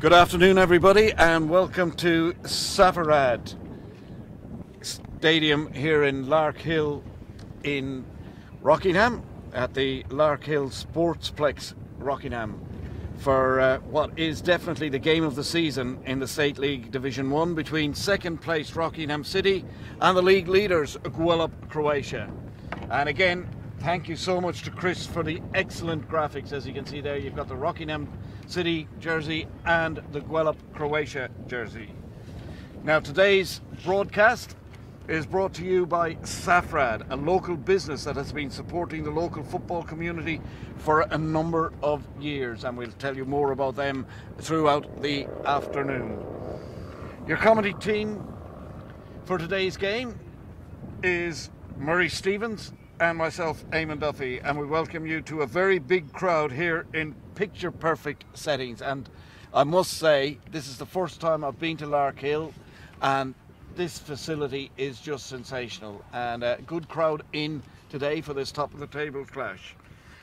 Good afternoon, everybody, and welcome to Safarad Stadium here in Lark Hill in Rockingham, at the Lark Hill Sportsplex Rockingham, for what is definitely the game of the season in the State League Division 1 between second place Rockingham City and the league leaders Gwelup Croatia. And again, thank you so much to Chris for the excellent graphics. As you can see there, you've got the Rockingham City jersey and the Gwelup Croatia jersey. Now, today's broadcast is brought to you by Safarad, a local business that has been supporting the local football community for a number of years, and we'll tell you more about them throughout the afternoon. Your comedy team for today's game is Murray Stevens and myself, Eamon Duffy, and we welcome you to a very big crowd here in picture perfect settings. And I must say, this is the first time I've been to Lark Hill, and this facility is just sensational, and a good crowd in today for this top of the table clash,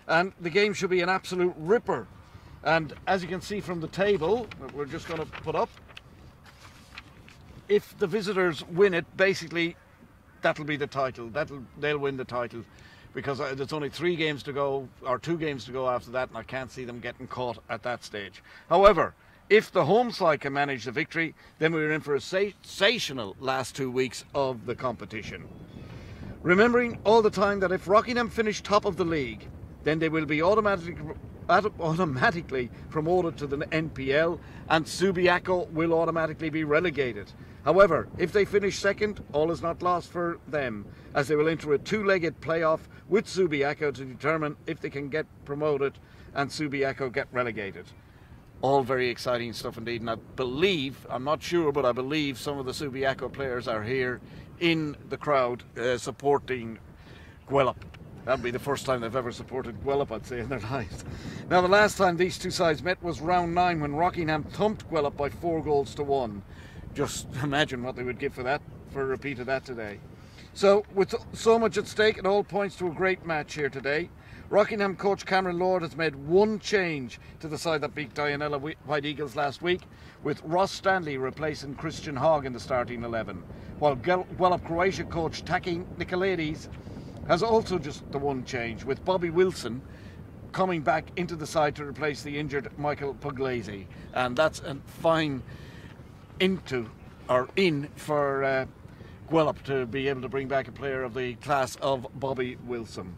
and the game should be an absolute ripper. And as you can see from the table that we're just going to put up, if the visitors win it, basically that'll be the title. They'll win the title, because there's only 3 games to go, or 2 games to go after that, and I can't see them getting caught at that stage. However, if the home side can manage the victory, then we're in for a sensational last 2 weeks of the competition. Remembering all the time that if Rockingham finish top of the league, then they will be automatically promoted to the NPL, and Subiaco will automatically be relegated. However, if they finish second, all is not lost for them, as they will enter a 2-legged playoff with Subiaco to determine if they can get promoted and Subiaco get relegated. All very exciting stuff indeed, and I believe, I'm not sure, but I believe some of the Subiaco players are here in the crowd supporting Gwelup. That'll be the first time they've ever supported Gwelup, I'd say, in their lives. Now, the last time these two sides met was round 9, when Rockingham thumped Gwelup by 4-1. Just imagine what they would give for that, for a repeat of that today. So, with so much at stake, it all points to a great match here today. Rockingham coach Cameron Lord has made one change to the side that beat Dianella White Eagles last week, with Ross Stanley replacing Christian Hogg in the starting 11, while Gwelup Croatia coach Taki Nicolaides has also just the one change, with Bobby Wilson coming back into the side to replace the injured Michael Puglisi, and that's a fine in for Gwelup to be able to bring back a player of the class of Bobby Wilson.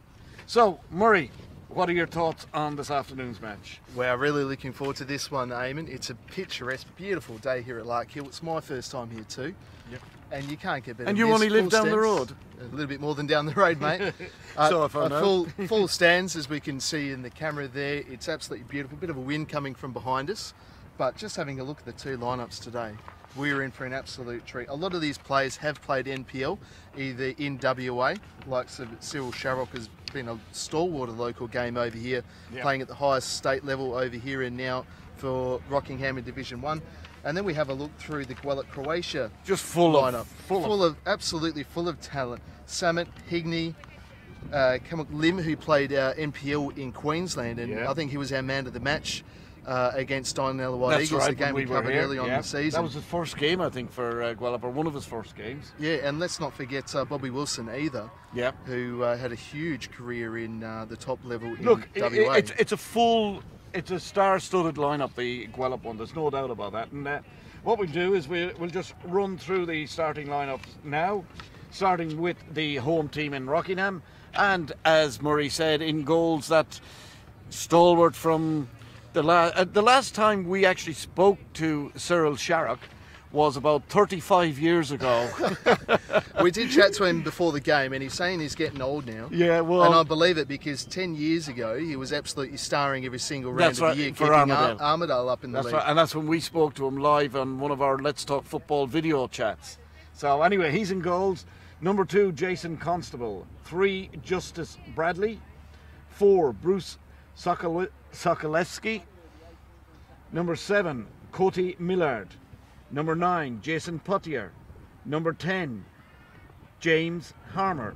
So, Murray, what are your thoughts on this afternoon's match? Wow, really looking forward to this one, Eamon. It's a picturesque, beautiful day here at Lark Hill. It's my first time here too. Yep. And you can't get better And than you this. only live down the road? A little bit more than down the road, mate. So if I know. Full stands, as we can see in the camera there. It's absolutely beautiful. Bit of a wind coming from behind us. But just having a look at the 2 lineups today, we're in for an absolute treat. A lot of these players have played NPL, either in WA, like Cyril Sharrock has been a stalwart of the local game over here, playing at the highest state level over here, and now for Rockingham in Division 1. And then we have a look through the Gwelup Croatia just full lineup. Absolutely full of talent. Samet, Higney, Kamuk Lim, who played NPL in Queensland, and I think he was our man of the match against Dianella White Eagles, the game we covered early on in the season. That was his first game, I think, for Gwelup, or one of his first games. Yeah, and let's not forget Bobby Wilson either, who had a huge career in the top level in WA. It's a star-studded lineup, the Gwelup one. There's no doubt about that. And what we'll do is we'll just run through the starting lineups now, starting with the home team in Rockingham, and as Murray said, in goals, that stalwart from the last time we actually spoke to Cyril Sharrock was about 35 years ago. We did chat to him before the game, and he's saying he's getting old now. Yeah, well, and I believe it, because 10 years ago he was absolutely starring every single round of the year, for keeping Armidale up in the league. Right, and that's when we spoke to him live on one of our Let's Talk Football video chats. So anyway, he's in goals. Number 2, Jason Constable. 3, Justice Bradley. 4, Bruce Sokolewski. Number 7, Cody Millard. Number 9, Jason Puttier. Number 10, James Harmer.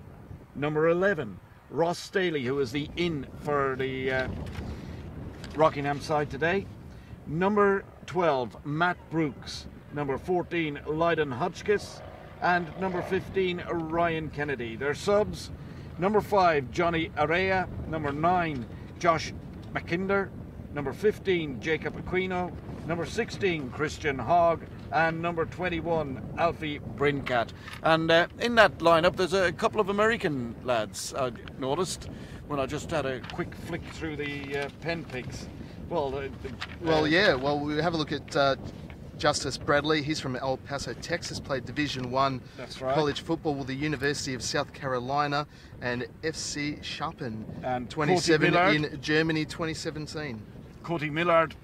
Number 11, Ross Staley, who is the in for the Rockingham side today. Number 12, Matt Brooks. Number 14, Lydon Hotchkiss. And number 15, Ryan Kennedy. Their subs: number 5, Johnny Araya. Number 9, Josh McKinder. Number 15, Jacob Aquino. Number 16, Christian Hogg. And number 21, Alfie Brincat. And in that lineup, there's a couple of American lads, I noticed when I just had a quick flick through the pen picks. Well, Well, we have a look at Justice Bradley. He's from El Paso, Texas. Played Division I college football with the University of South Carolina and FC Schapen. And 27 in Germany, 2017. Cody Millard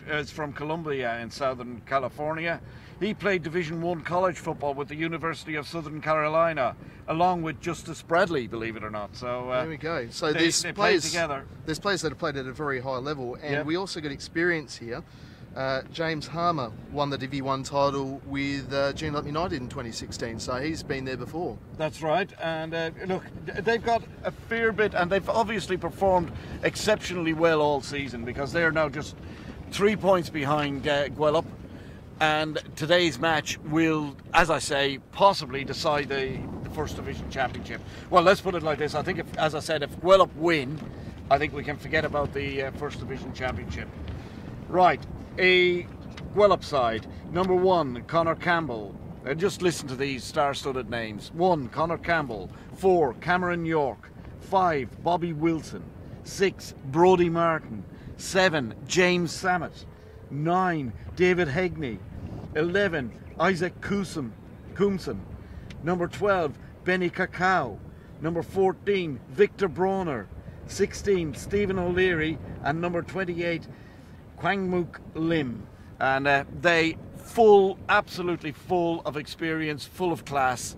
is from Columbia in Southern California. He played Division I college football with the University of Southern Carolina, along with Justice Bradley, believe it or not. So there we go. So they play together. There's players that have played at a very high level, and we also got experience here. James Harmer won the Div 1 title with Gwelup United in 2016, so he's been there before. That's right, and look, they've got a fair bit, and they've obviously performed exceptionally well all season, because they're now just 3 points behind Gwelup, and today's match will, as I say, possibly decide the First Division Championship. Well, let's put it like this: I think, if Gwelup win, I think we can forget about the First Division Championship. Right. A Gwelup side: number 1, Connor Campbell. Just listen to these star-studded names. 1, Connor Campbell. 4, Cameron York. 5, Bobby Wilson. 6, Brodie Martin. 7, James Samet. 9, David Hegney. 11, Isaac Coomson. Number 12, Benny Cacao. Number 14, Victor Bronner. 16, Stephen O'Leary. And number 28, Kwangmuk Lim. And they absolutely full of experience, full of class,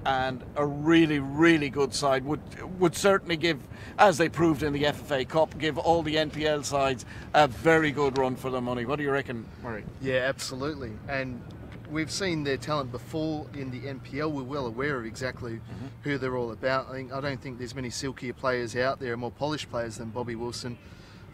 and a really, really good side. Would certainly give, as they proved in the FFA Cup, give all the NPL sides a very good run for their money. What do you reckon, Murray? Yeah, absolutely. And we've seen their talent before in the NPL. We're well aware of exactly who they're all about. I don't think there's many silkier players out there, more polished players than Bobby Wilson.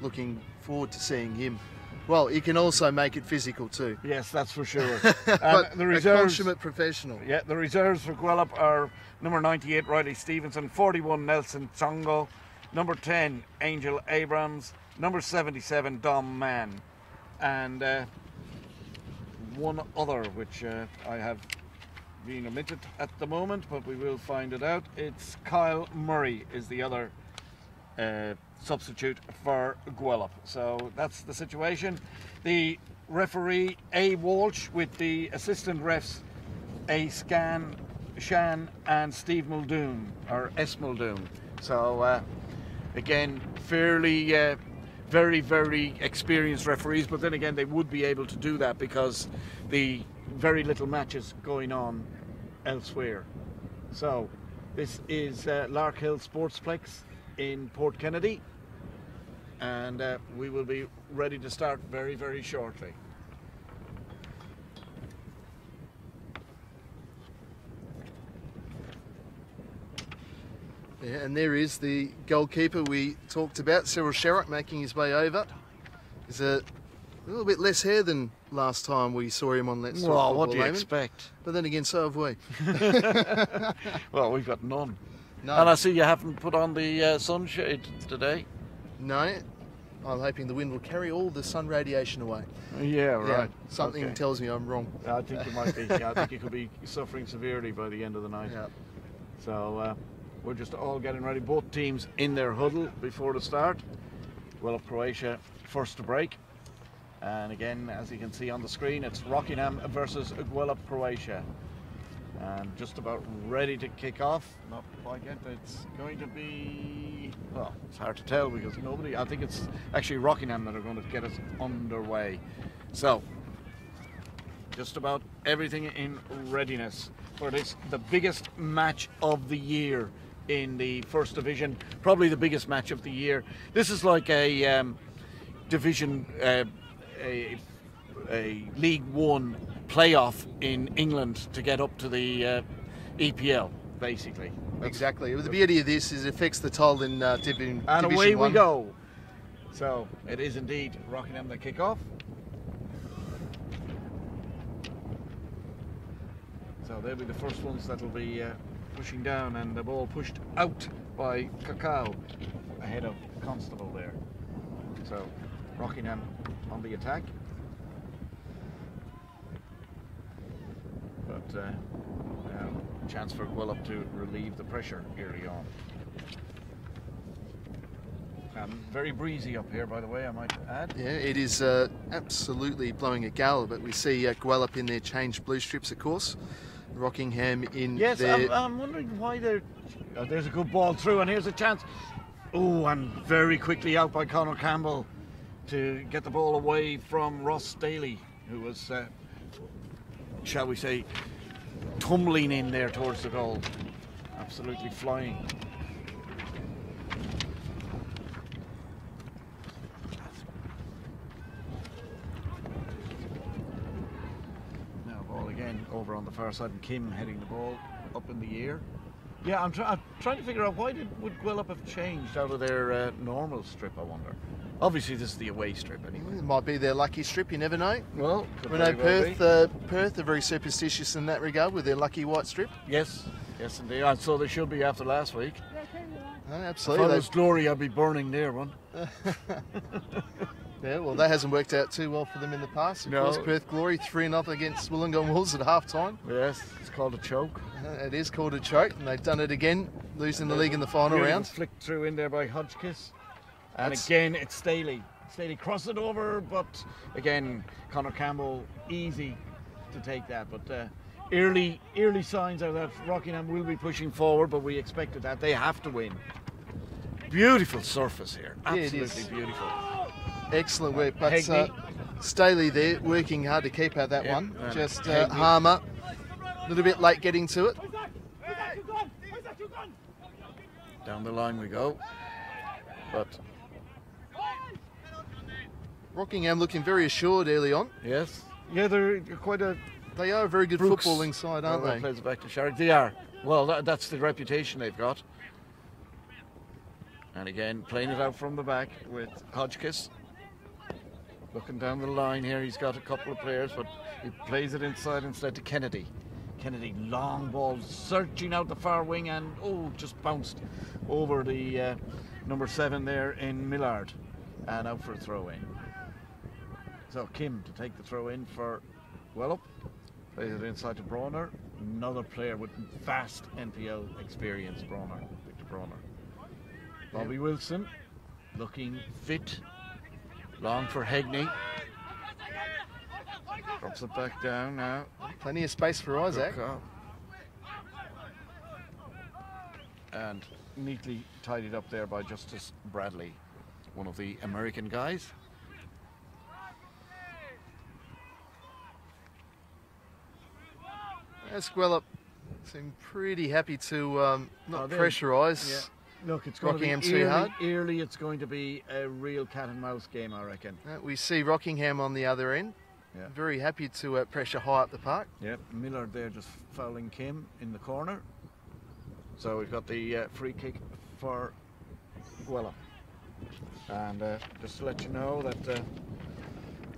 Looking forward to seeing him. Well, he can also make it physical too. Yes, that's for sure. But the reserves, a consummate professional. Yeah, the reserves for Gwelup are number 98, Riley Stevenson. 41, Nelson Chongo. Number 10, Angel Abrams. Number 77, Dom Mann. And one other, which I have been omitted at the moment, but we will find it out. It's Kyle Murray is the other substitute for Gwelup. So that's the situation. The referee, A. Walsh, with the assistant refs, A. Shan and Steve Muldoon, or S. Muldoon. So again, fairly very, very experienced referees, but then again they would be able to do that because the very little matches going on elsewhere. So this is Lark Hill Sportsplex in Port Kennedy, and we will be ready to start very, very shortly. Yeah, and there is the goalkeeper we talked about, Cyril Sherrock, making his way over. He's a little bit less hair than last time we saw him on Let's Talk Well, Football, what do you Layman. expect? But then again, so have we. Well, we've got none. No. And I see you haven't put on the sunshade today. No, I'm hoping the wind will carry all the sun radiation away. Yeah, right. Something Okay. tells me I'm wrong. I think you might be. Yeah, I think you could be suffering severely by the end of the night. Yeah. So we're just all getting ready. Both teams in their huddle before the start. Gwelup Croatia first to break. And again, as you can see on the screen, it's Rockingham versus Gwelup Croatia. And just about ready to kick off. Not quite yet. It's going to be, well, it's hard to tell because I think it's actually Rockingham that are going to get us underway. So, just about everything in readiness for this, the biggest match of the year in the First Division, probably the biggest match of the year. This is like a division, a League One playoff in England to get up to the EPL, basically. Exactly. The beauty of this is it affects the total in Division 1. And away we go. So it is indeed Rockingham that kick off. So they'll be the first ones that will be pushing down, and the ball pushed out by Cacao ahead of Constable there. So Rockingham on the attack. But now a chance for Gwelup to relieve the pressure early on. Very breezy up here, by the way, I might add. Yeah, it is absolutely blowing a gale, but we see Gwelup in their changed blue strips, of course. Rockingham in yes, their... I'm wondering why they're... Oh, there's a good ball through, and here's a chance. Oh, and very quickly out by Conor Campbell to get the ball away from Ross Daly, who was, shall we say, tumbling in there towards the goal. Absolutely flying. Over on the far side, and Kim heading the ball up in the air. Yeah, I'm trying to figure out would Gwelup have changed out of their normal strip, I wonder. Obviously this is the away strip anyway. It might be their lucky strip, you never know. Well, we know Perth are very superstitious in that regard with their lucky white strip. Yes, yes indeed. And so they should be after last week. Oh, absolutely. If I was Glory, I'd be burning their one. Yeah, well, that hasn't worked out too well for them in the past. Of course, Perth Glory 3-0 against Wollongong Wolves at half-time. Yes, it's called a choke. It is called a choke, and they've done it again, losing the league in the final round. Flicked through in there by Hodgkiss. And again, it's Staley. Staley crossed it over, but again, Conor Campbell, easy to take that. But early signs are that Rockingham will be pushing forward, but we expected that. They have to win. Beautiful surface here. Absolutely beautiful. Excellent work, but Staley there working hard to keep out that one. Just Harmer, a little bit late getting to it. Down the line we go, but Rockingham looking very assured early on. Yes, yeah, they're quite a. They are a very good footballing side, aren't they? Plays it back to Sharrock. They are. Well, that's the reputation they've got. And again, playing it out from the back with Hodgkiss. Looking down the line here, he's got a couple of players, but he plays it inside instead to Kennedy. Kennedy, long ball, searching out the far wing, and just bounced over the number 7 there in Millard, and out for a throw in. So Kim to take the throw in for Gwelup. Plays it inside to Brawner. Another player with vast NPL experience, Victor Brawner. Bobby Wilson, looking fit. Long for Hegney. Drops it back down now. Plenty of space for Isaac. And neatly tidied up there by Justice Bradley, one of the American guys. As Gwelup seem pretty happy to not pressurise. Yeah. Look, it's going Rockingham to be too hard. Early, it's going to be a real cat and mouse game, I reckon. We see Rockingham on the other end. Yeah. Very happy to pressure high up the park. Yep, Millard there just fouling Kim in the corner. So we've got the free kick for Gwelup. And just to let you know that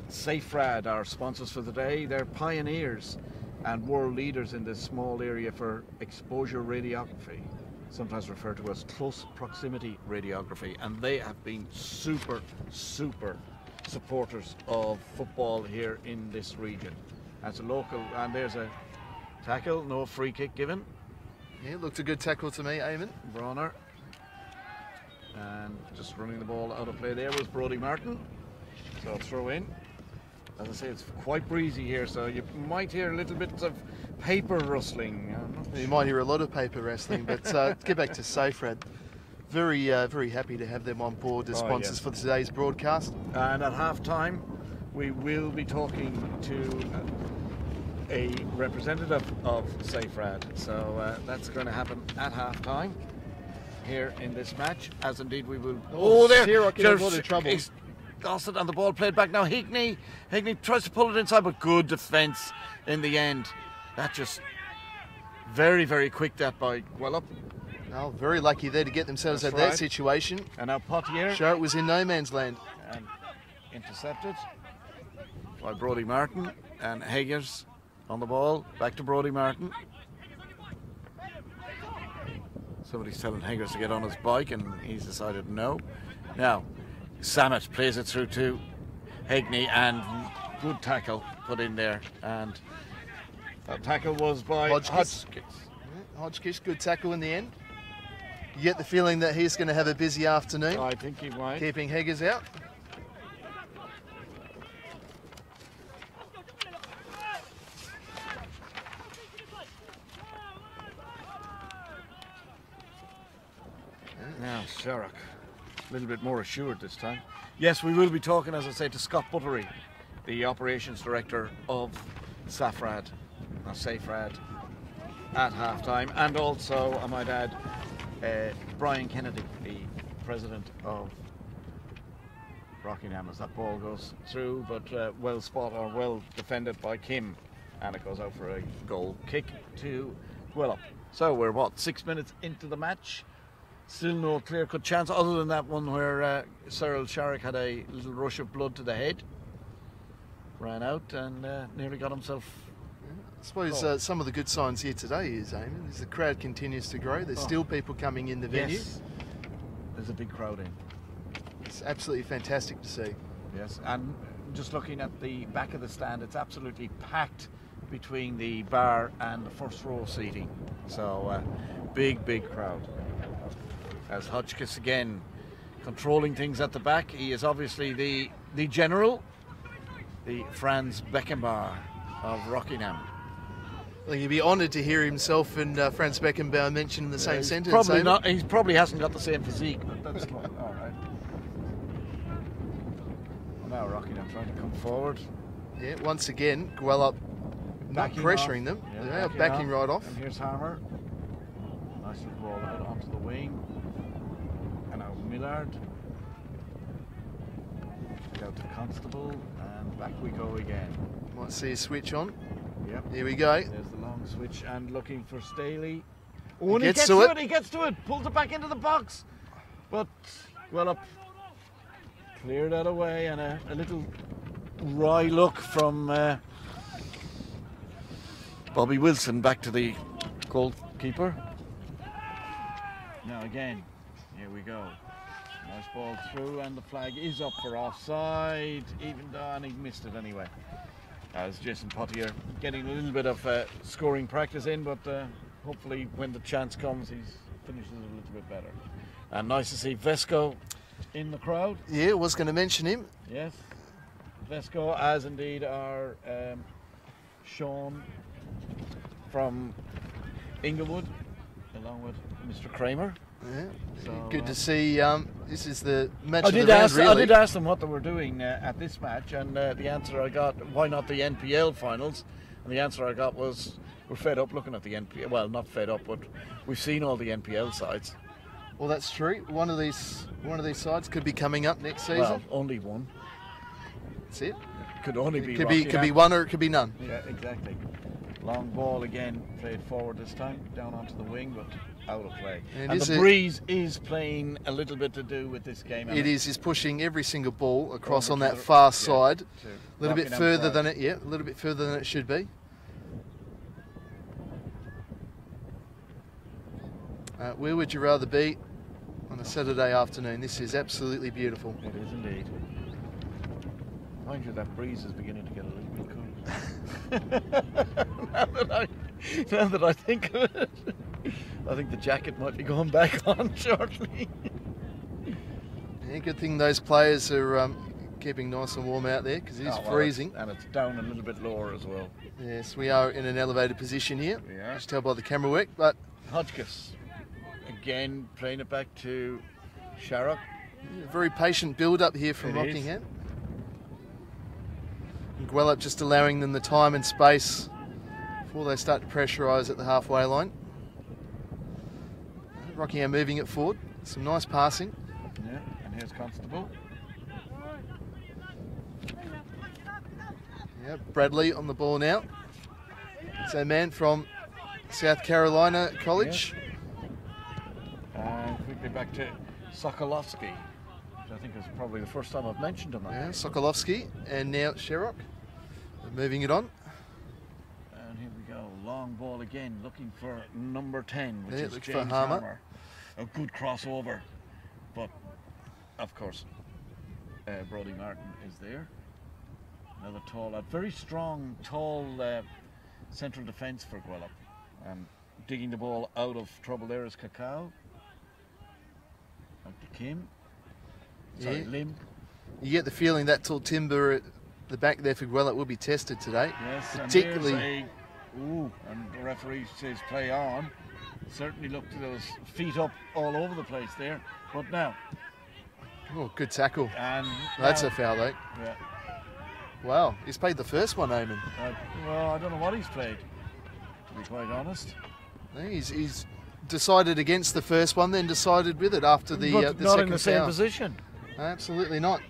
SafeRad, our sponsors for the day, they're pioneers and world leaders in this small area for exposure radiography, sometimes referred to as close proximity radiography, and they have been super supporters of football here in this region. As a local, and there's a tackle, no free kick given. Yeah, looked a good tackle to me, Eamon. Brawner. And just running the ball out of play there was Brodie Martin. So I'll throw in. As I say, it's quite breezy here, so you might hear little bits of paper rustling. You might hear a lot of paper rustling, but get back to SafeRad. Very happy to have them on board as sponsors for today's broadcast. And at half-time, we will be talking to a representative of SafeRad. So that's going to happen at half-time here in this match, as indeed we will. There! Sirach in a lot of trouble. Lost it, and the ball played back now. Hegney tries to pull it inside, but good defence in the end. That just very quick that by Gwelup. Oh, very lucky there to get themselves out of that situation. And now Potier. Sharrock was in no man's land. And intercepted by Brodie Martin, and Haggers on the ball. Back to Brodie Martin. Somebody's telling Higgers to get on his bike, and he's decided no. Now, Samet plays it through to Hegney, and good tackle put in there. And that tackle was by Hodgkiss. Hodgkiss, good tackle in the end. You get the feeling that he's going to have a busy afternoon. I think he might. Keeping Higgers out. Now, Sherrock, a little bit more assured this time. Yes, we will be talking, as I say, to Scott Buttery, the operations director of SAFRAD, at half-time, and also, I might add, Brian Kennedy, the president of Rockingham, as that ball goes through, but well spotted or well defended by Kim, and it goes out for a goal kick to Gwelup. So we're, what, 6 minutes into the match? Still no clear-cut chance, other than that one where Cyril Sharrock had a little rush of blood to the head, ran out and nearly got himself. I suppose some of the good signs here today is, Eamon, is the crowd continues to grow. There's still people coming in the venue. Yes. There's a big crowd in. It's absolutely fantastic to see. Yes, and just looking at the back of the stand, it's absolutely packed between the bar and the first row seating. So big crowd. As Hodgkiss again controlling things at the back. He is obviously the general, the Franz Beckenbauer of Rockingham. I think he'd be honoured to hear himself and Franz Beckenbauer mentioned in the same sentence. Probably not. He probably hasn't got the same physique, but that's all right. Now Rockingham trying to come forward. Yeah, once again, Gwelup not pressuring them. Yeah, backing right off. And here's Harmer. Nice little ball out onto the wing. And now Millard. Out to Constable, and back we go again. Might see a switch on. Yep. Here we go. There's the long switch, and looking for Staley. Oh, and he gets to it. He gets to it. Pulls it back into the box. But Gwelup cleared that away, and a little wry look from Bobby Wilson back to the goalkeeper. Now again, here we go. Nice ball through, and the flag is up for offside, even though, and he missed it anyway. As Jason Pottier getting a little bit of scoring practice in, but hopefully when the chance comes, he finishes it a little bit better. And nice to see Vesco in the crowd. Yeah, I was going to mention him. Yes, Vesco, as indeed are Sean from Inglewood, along with Mr. Kramer. Yeah, so, good to see. This is the match I of the round, really. I did ask them what they were doing at this match, and the answer I got, why not the NPL finals? And the answer I got was, we're fed up looking at the NPL. Well, not fed up, but we've seen all the NPL sides. Well, that's true. One of these sides could be coming up next season. Well, only one. That's it. Could only be. Could be one, or it could be none. Yeah, exactly. Long ball again, played forward this time, down onto the wing, but out of play. And the breeze is playing a little bit to do with this game. It is. Is pushing every single ball across on that far side, a little bit further than it. Yeah, a little bit further than it should be. Where would you rather be on a Saturday afternoon? This is absolutely beautiful. It is indeed. Mind you, that breeze is beginning to get a little bit cool. now that I think of it, I think the jacket might be going back on shortly. Yeah, good thing those players are keeping nice and warm out there, because it is freezing. And it's down a little bit lower as well. Yes, we are in an elevated position here. We are. Just tell by the camera work, but Hodgkiss again playing it back to Sharrock. A very patient build up here from Rockingham. And Gwelup just allowing them the time and space before they start to pressurise at the halfway line. Rockingham moving it forward. Some nice passing. Yeah, and here's Constable. Yeah, Bradley on the ball now. So man from South Carolina College. Yes. And quickly back to Sokolowski. I think it's probably the first time I've mentioned him. Yeah, Sokolowski, and now Sherrock. Moving it on. long ball again, looking for number 10, which is looks for James Harmer. Harmer. A good crossover, but of course, Brodie Martin is there. Another tall, a very strong, tall central defence for Gwelup. And digging the ball out of trouble there is Cacao. Up to Kim. Sorry, Lim. You get the feeling that tall timber at the back there for Gwelup will be tested today. Yes, particularly. And the referee says play on. Certainly looked to those feet up all over the place there. But now. Oh, good tackle. And that's now, a foul, though. Yeah. Wow, he's played the first one, Eamon. Well, I don't know what he's played, to be quite honest. He's decided against the first one, then decided with it after the but the not second in the same foul. position. Absolutely not.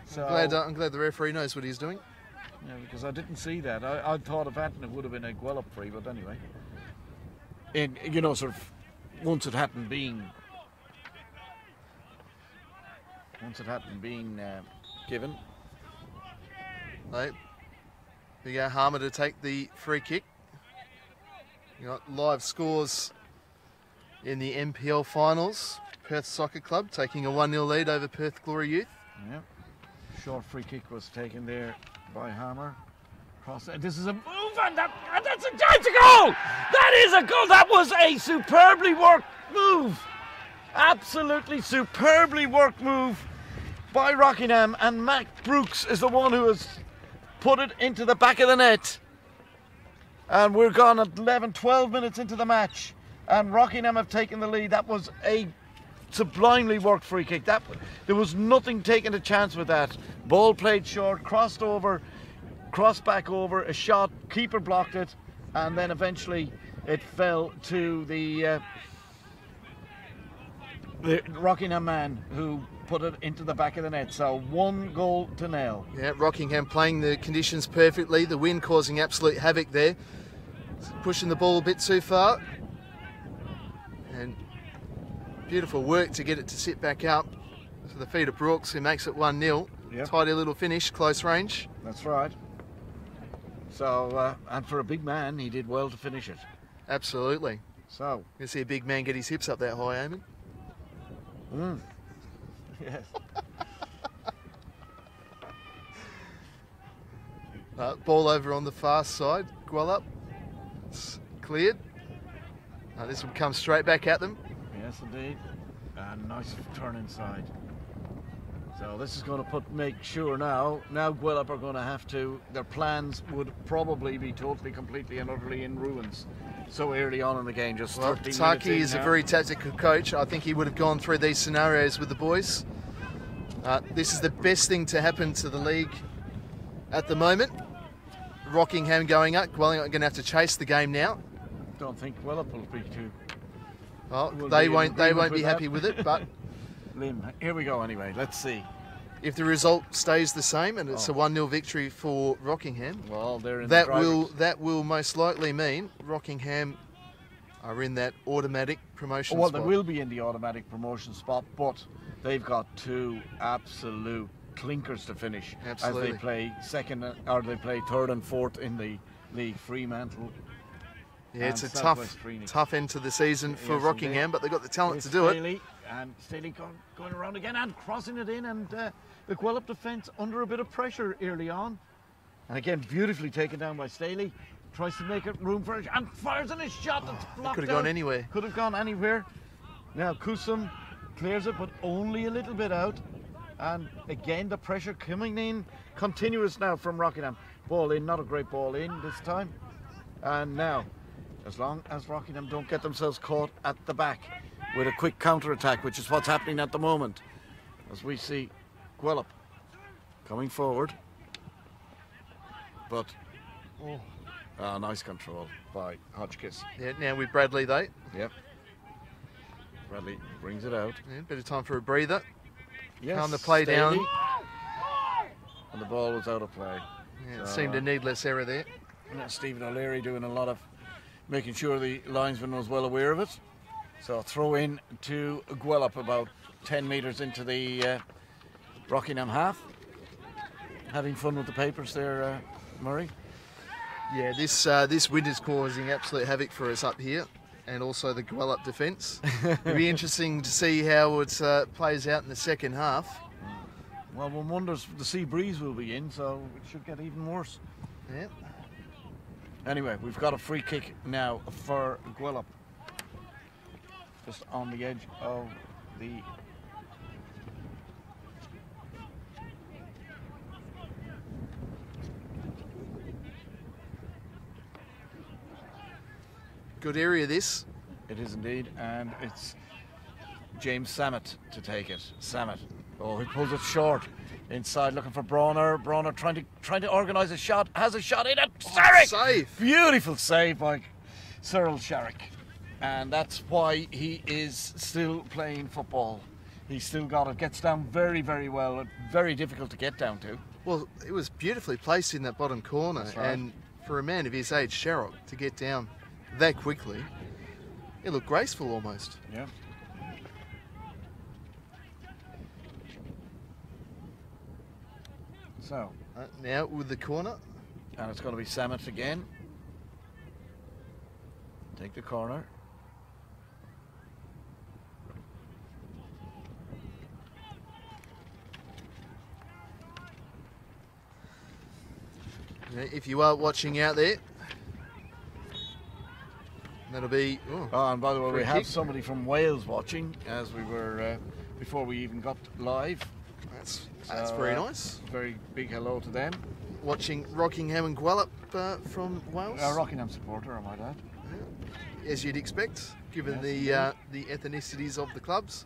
So, I'm glad the referee knows what he's doing. Yeah, because I didn't see that. I thought if that it would have been a Gwelup free, but anyway. Sort of once it hadn't been given. Right. We go Harmer to take the free kick. You got live scores in the NPL finals. Perth Soccer Club taking a 1-0 lead over Perth Glory Youth. Yeah. Short free kick was taken there by Harmer. This is a move, and that's a goal! That is a goal! That was a superbly worked move! Absolutely superbly worked move by Rockingham, and Mac Brooks is the one who has put it into the back of the net. And we're gone at 12 minutes into the match, and Rockingham have taken the lead. That was a sublimely worked free kick. There was nothing taking a chance with that. Ball played short, crossed over, crossed back over, a shot, keeper blocked it, and then eventually it fell to the Rockingham man who put it into the back of the net. So 1-0. Yeah, Rockingham playing the conditions perfectly. The wind causing absolute havoc there. Pushing the ball a bit too far. And beautiful work to get it to sit back up to the feet of Brooks, who makes it 1-0. Yep. Tidy little finish, close range. That's right. So, and for a big man, he did well to finish it. Absolutely. So. You see a big man get his hips up that high, Eamon? Yes. Ball over on the far side. Gwelup. It's cleared. This will come straight back at them. Yes, indeed. And nice turn inside. So this is going to make sure now Gwelup are going to have to, their plans would probably be totally, completely and utterly in ruins so early on in the game, just 13 minutes Taki is now. a very tactical coach. I think he would have gone through these scenarios with the boys. This is the best thing to happen to the league at the moment. Rockingham going up. Gwelup are going to have to chase the game now. Don't think Gwelup will be too. Well, they won't be happy with it, but Lim, here we go anyway. Let's see. If the result stays the same and it's a 1-0 victory for Rockingham, well, they're in that will most likely mean Rockingham are in that automatic promotion spot. Well, they will be in the automatic promotion spot, but they've got two absolute clinkers to finish. Absolutely. As they play they play third and fourth in the league. Fremantle. Yeah, it's a tough end to the season for Rockingham, but they've got the talent to do it. And Staley going around again and crossing it in, and the Gwelup defence under a bit of pressure early on. And again, beautifully taken down by Staley. Tries to make it room for it and fires in his shot that's blocked. Could have gone anywhere. Could have gone anywhere. Now Kusum clears it, but only a little bit out. And again, the pressure coming in continuous now from Rockingham. Ball in, not a great ball in this time. And now, as long as Rockingham don't get themselves caught at the back with a quick counter-attack, which is what's happening at the moment, as we see Gwelup coming forward. But, nice control by Hotchkiss. Yeah, now with Bradley though. Yep. Bradley brings it out. Yeah, bit of time for a breather. Yes, Calm the play down. And the ball was out of play. Yeah, it seemed a needless error there. Stephen O'Leary doing a lot of making sure the linesman was well aware of it. So throw in to Gwelup about 10 metres into the Rockingham half. Having fun with the papers there, Murray? Yeah, this wind is causing absolute havoc for us up here, and also the Gwelup defence. It'll be interesting to see how it plays out in the second half. Well, one wonders the sea breeze will be in, so it should get even worse. Yeah. Anyway, we've got a free kick now for Gwelup. Just on the edge of the... Good area this. It is indeed, and it's James Samet to take it. Samet. Oh, he pulls it short. Inside looking for Bronner. Bronner trying to organise a shot. Has a shot in it. Sharrock! Save! Beautiful save by Cyril Sharrock. And that's why he is still playing football. He's still got it. Gets down very, very well. Very difficult to get down to. Well, it was beautifully placed in that bottom corner. That's right. And for a man of his age, Sharrock, to get down that quickly, it looked graceful almost. Yeah. So. Now with the corner. And it's going to be Samet again. Take the corner. If you are watching out there, that'll be... Oh, and by the way, we have kick. somebody from Wales watching, as we were, before we even got live. That's So, very nice. Very big hello to them. Watching Rockingham and Gwelup from Wales. A Rockingham supporter, I might add. As you'd expect, given Yes, the ethnicities of the clubs.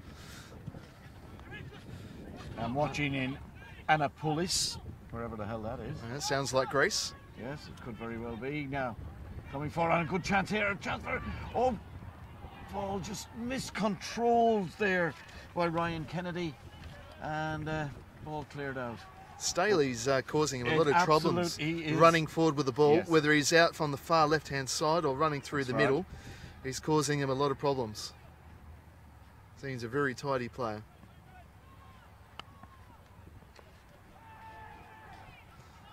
I'm watching in Annapolis, wherever the hell that is. Sounds like Greece. Yes, it could very well be. Now, coming forward, and a good chance here. Chance for... Oh, ball just miscontrolled there by Ryan Kennedy. And ball cleared out. Staley's causing him a lot of problems He is. running forward with the ball, Yes. whether he's out from the far left-hand side or running through That's the right. middle. He's causing him a lot of problems. So he's a very tidy player.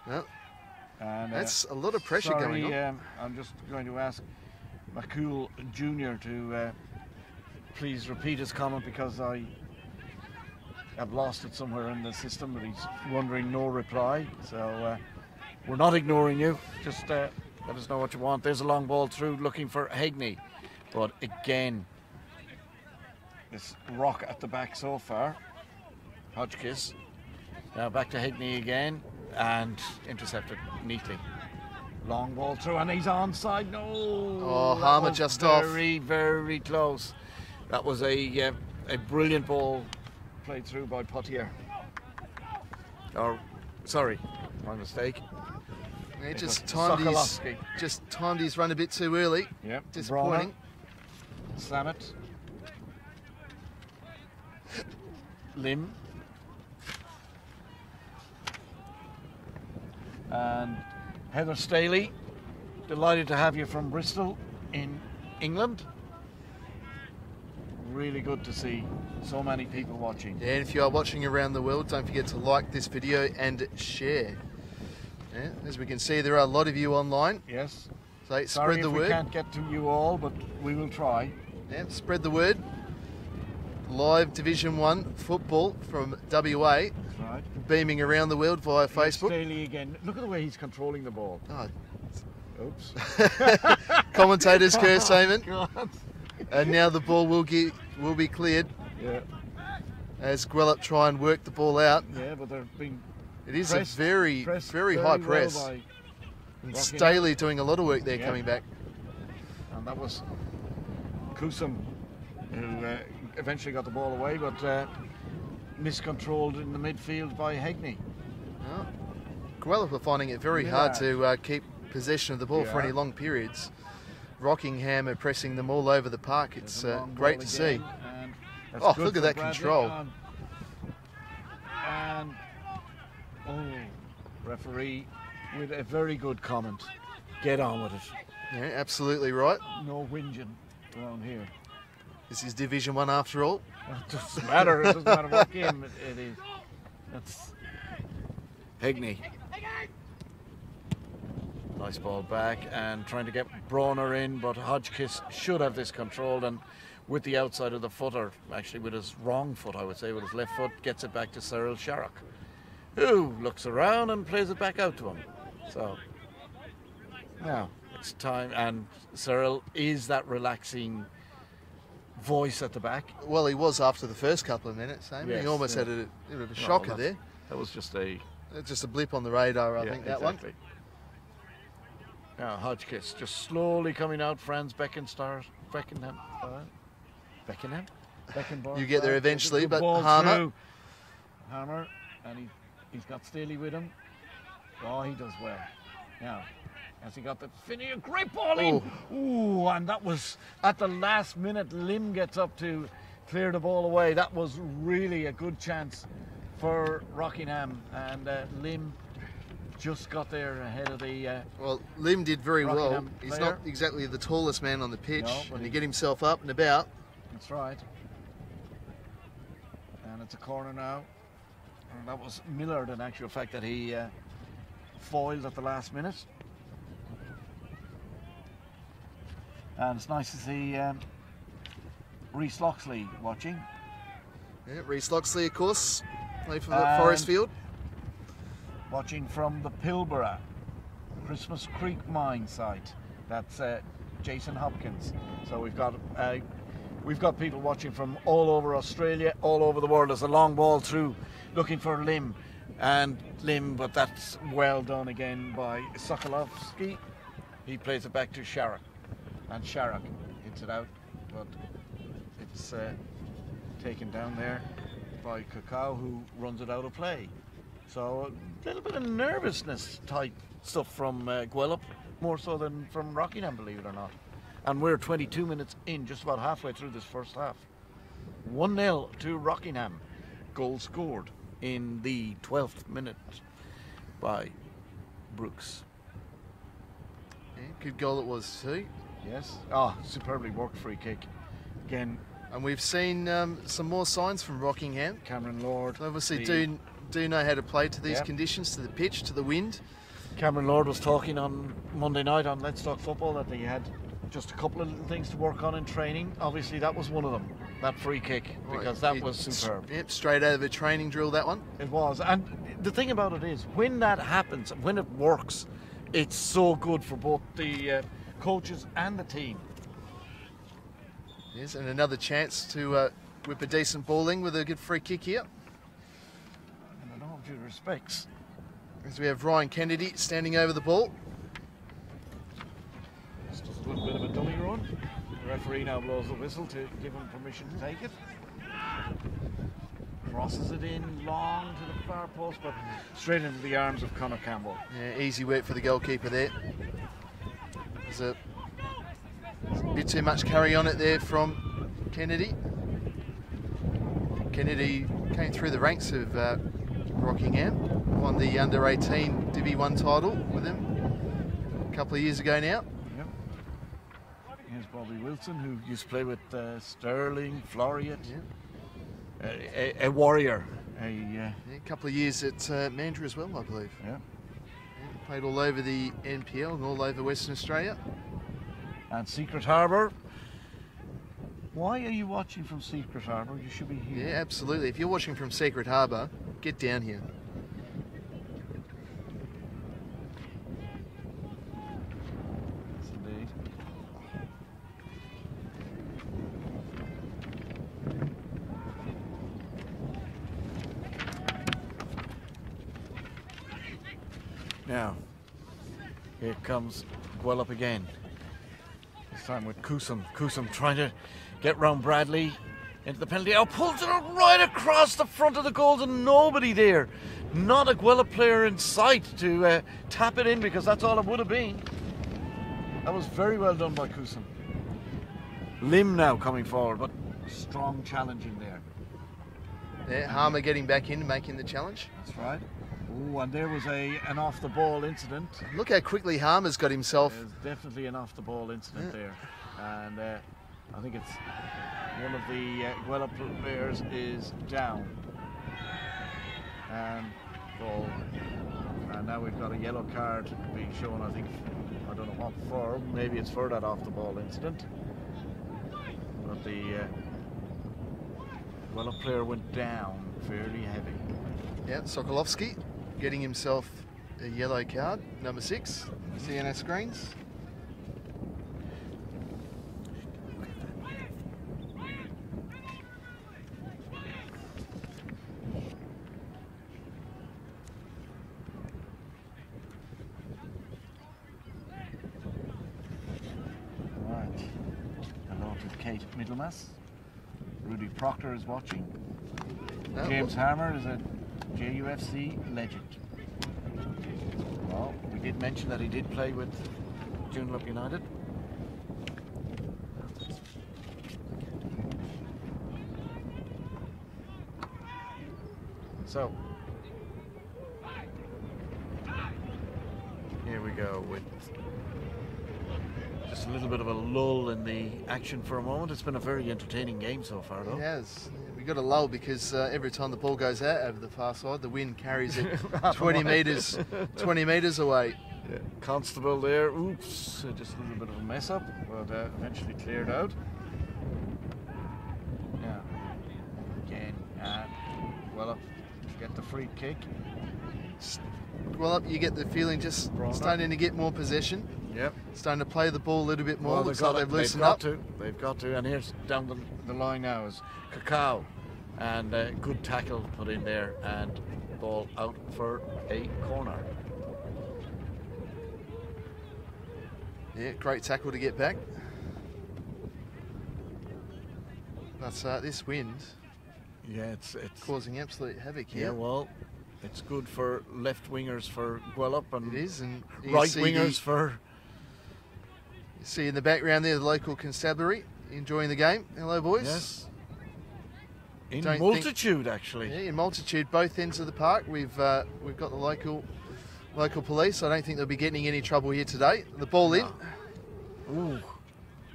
Well, And, that's a lot of pressure sorry, going on. I'm just going to ask McCool Jr. to please repeat his comment, because I have lost it somewhere in the system, but he's wondering no reply. So we're not ignoring you. Just let us know what you want. There's a long ball through looking for Hegney. But again, it's rock at the back so far. Hodgkiss. Now back to Hegney again, and intercepted neatly. Long ball through, and he's onside. No! Oh, that Harmer was just off. Very, very close. That was a brilliant ball played through by Potier. Or, sorry, my mistake. He It just was timed his run a bit too early. Yep. Disappointing. Samet. Lim. And Heather Staley, delighted to have you from Bristol in England. Really good to see so many people watching. Yeah, and if you are watching around the world, don't forget to like this video and share. Yeah, as we can see, there are a lot of you online. Yes. So Sorry spread the if word. we can't get to you all, but we will try. Yeah, spread the word. Live Division 1 football from WA, That's right. beaming around the world via Facebook. Staley again. Look at the way he's controlling the ball. Oh, Oops. commentators curse Eamon. God. And now the ball will be cleared Yeah. as Gwelup try and work the ball out. Yeah, but they're being It is pressed, a very high well press. by And Rockingham. Staley doing a lot of work there Yeah. coming back. And that was Kusum who eventually got the ball away, but miscontrolled in the midfield by Hegney. Oh. Gwelup are finding it very Yeah. hard to keep possession of the ball for Yeah. any long periods. Rockingham are pressing them all over the park. It's great to see. Oh, look at that control. And referee with a very good comment. Get on with it. Yeah, absolutely right. No whinging around here. This is Division 1 after all. It doesn't matter. It doesn't matter what game it is. That's Hegney. Nice ball back and trying to get Brawner in, but Hodgkiss should have this controlled, and with the outside of the foot, or actually with his wrong foot, I would say, with his left foot, gets it back to Cyril Sharrock, who looks around and plays it back out to him. So now it's time, and Cyril is that relaxing voice at the back. Well, he was after the first couple of minutes. Yes, he almost had a bit of a shocker there. That was just a blip on the radar, I think, that exactly. Now Hodgkiss just slowly coming out. Franz Beckenbauer. You get there eventually, but Hammer, and he's got Staley with him. Oh, he does well. Now, has he got the finish? A great ball in. Ooh, and that was at the last minute. Lim gets up to clear the ball away. That was really a good chance for Rockingham, and Lim just got there ahead of the well, Lim did very well. Rockingham He's player. not exactly the tallest man on the pitch, No, but and to get himself up and about. That's right. And it's a corner now. And that was Millard, in actual fact, that he foiled at the last minute. And it's nice to see Rhys Loxley watching. Yeah, Rhys Loxley, of course, played for the Forest Field. Watching from the Pilbara Christmas Creek mine site. That's Jason Hopkins. So we've got people watching from all over Australia, all over the world. There's a long ball through, looking for Lim, but that's well done again by Sokolovsky. He plays it back to Sharrock, and Sharrock hits it out, but it's taken down there by Kakao, who runs it out of play. So a little bit of nervousness type stuff from Gwelup, more so than from Rockingham, believe it or not. And we're 22 minutes in, just about halfway through this first half. 1-0 to Rockingham. Goal scored in the 12th minute by Brooks. Yeah, good goal it was too. Yes. Superbly worked free kick. Again. And we've seen some more signs from Rockingham. Cameron Lord. Obviously do know how to play to these conditions, to the pitch, to the wind. Cameron Lord was talking on Monday night on Let's Talk Football that they had just a couple of little things to work on in training. Obviously that was one of them, that free kick, because that was superb. Yep, straight out of a training drill, that one. It was, and the thing about it is, when that happens, when it works, it's so good for both the coaches and the team. Yes, and another chance to whip a decent ball in with a good free kick here. And in all due respects, as we have Ryan Kennedy standing over the ball. Just does a little bit of a dummy run. The referee now blows the whistle to give him permission to take it. Crosses it in long to the far post, but straight into the arms of Conor Campbell. Yeah, easy work for the goalkeeper there. There's a bit too much carry on it there from Kennedy. Kennedy came through the ranks of Rockingham, won the under-18 Divi 1 title with him a couple of years ago now. Yep. Here's Bobby Wilson, who used to play with Sterling, Floriat. Yep. A warrior. A couple of years at Mandurah as well, I believe. Yeah. Played all over the NPL and all over Western Australia. And Secret Harbour. Why are you watching from Secret Harbour? You should be here. Yeah, absolutely. If you're watching from Secret Harbour, get down here. Yes, indeed. Now, here comes Gwelup again. This time with Kusum. Kusum trying to get round Bradley into the penalty. Pulls it right across the front of the goals and nobody there. Not a Gwelup player in sight to tap it in, because that's all it would have been. That was very well done by Kusum. Lim now coming forward, but strong challenging there. Yeah, Harmer getting back in and making the challenge. That's right. Oh, and there was an off-the-ball incident. Look how quickly Harmer's got himself. There's definitely an off-the-ball incident there. And I think it's one of the Gwelup players is down. And ball And now we've got a yellow card being shown, I think, I don't know what for, maybe it's for that off the ball incident. But the Gwelup player went down fairly heavy. Yeah, Sokolovsky getting himself a yellow card, number 6. See on our screens. Kate Middlemass. Rudy Proctor is watching. No, James Harmer is a JUFC legend. Well, we did mention that he did play with Gwelup United. So, here we go with just a little bit of a lull in the action for a moment. It's been a very entertaining game so far, though. It has. We got a lull because every time the ball goes out over the far side, the wind carries it 20 metres away. Yeah. Constable there, oops, just a little bit of a mess up, but eventually cleared out. Yeah, again, Gwelup get the free kick. Well, you get the feeling just starting to get more possession. Yep. Starting to play the ball a little bit more. Well, Looks like they've loosened up. They've got to. And here's down the line now is Cacao. And good tackle put in there. And ball out for a corner. Yeah, great tackle to get back. But this wind, yeah, it's causing absolute havoc here. Yeah, well, it's good for left wingers for Gwelup and it is, and right wingers for. You see in the background there the local constabulary enjoying the game. Hello, boys. Yes. In multitude, actually. Yeah, in multitude, both ends of the park. We've got the local police. I don't think they'll be getting any trouble here today. The ball in. Ooh,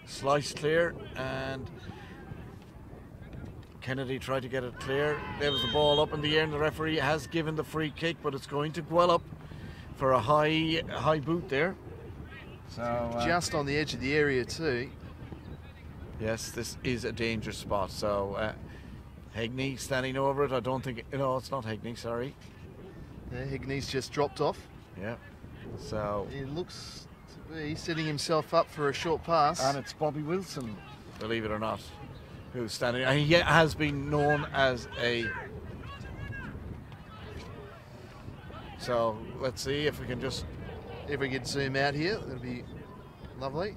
slice clear, and Kennedy tried to get it clear. There was the ball up in the air, and the referee has given the free kick, but it's going to Gwelup for a high boot there. So just on the edge of the area too. Yes, this is a dangerous spot. So Hegney standing over it. I don't think it's not Hegney. Sorry. Yeah, Hegney's just dropped off. Yeah. So it looks to be setting himself up for a short pass. And it's Bobby Wilson, believe it or not, who's standing. And he has been known as a. So let's see if we can just. If we could zoom out here, that'd be lovely.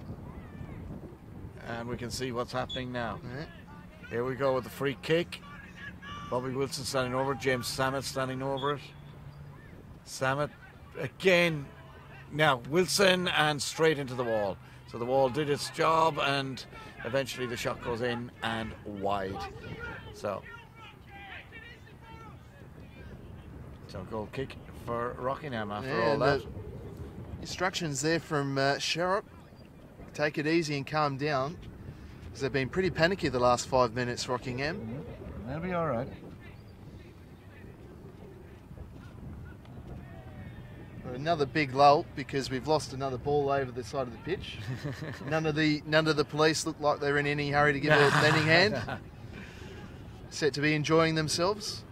And we can see what's happening now. Yeah. Here we go with the free kick. Bobby Wilson standing over it. James Samet standing over it. Samet again. Now Wilson and straight into the wall. So the wall did its job and eventually the shot goes in and wide. So goal kick for Rockingham after all that. Instructions there from Sherrock. Take it easy and calm down, because they've been pretty panicky the last 5 minutes, Rockingham. Mm-hmm. They'll be all right. Another big lull because we've lost another ball over the side of the pitch. None of the police look like they're in any hurry to give a lending hand. Set to be enjoying themselves.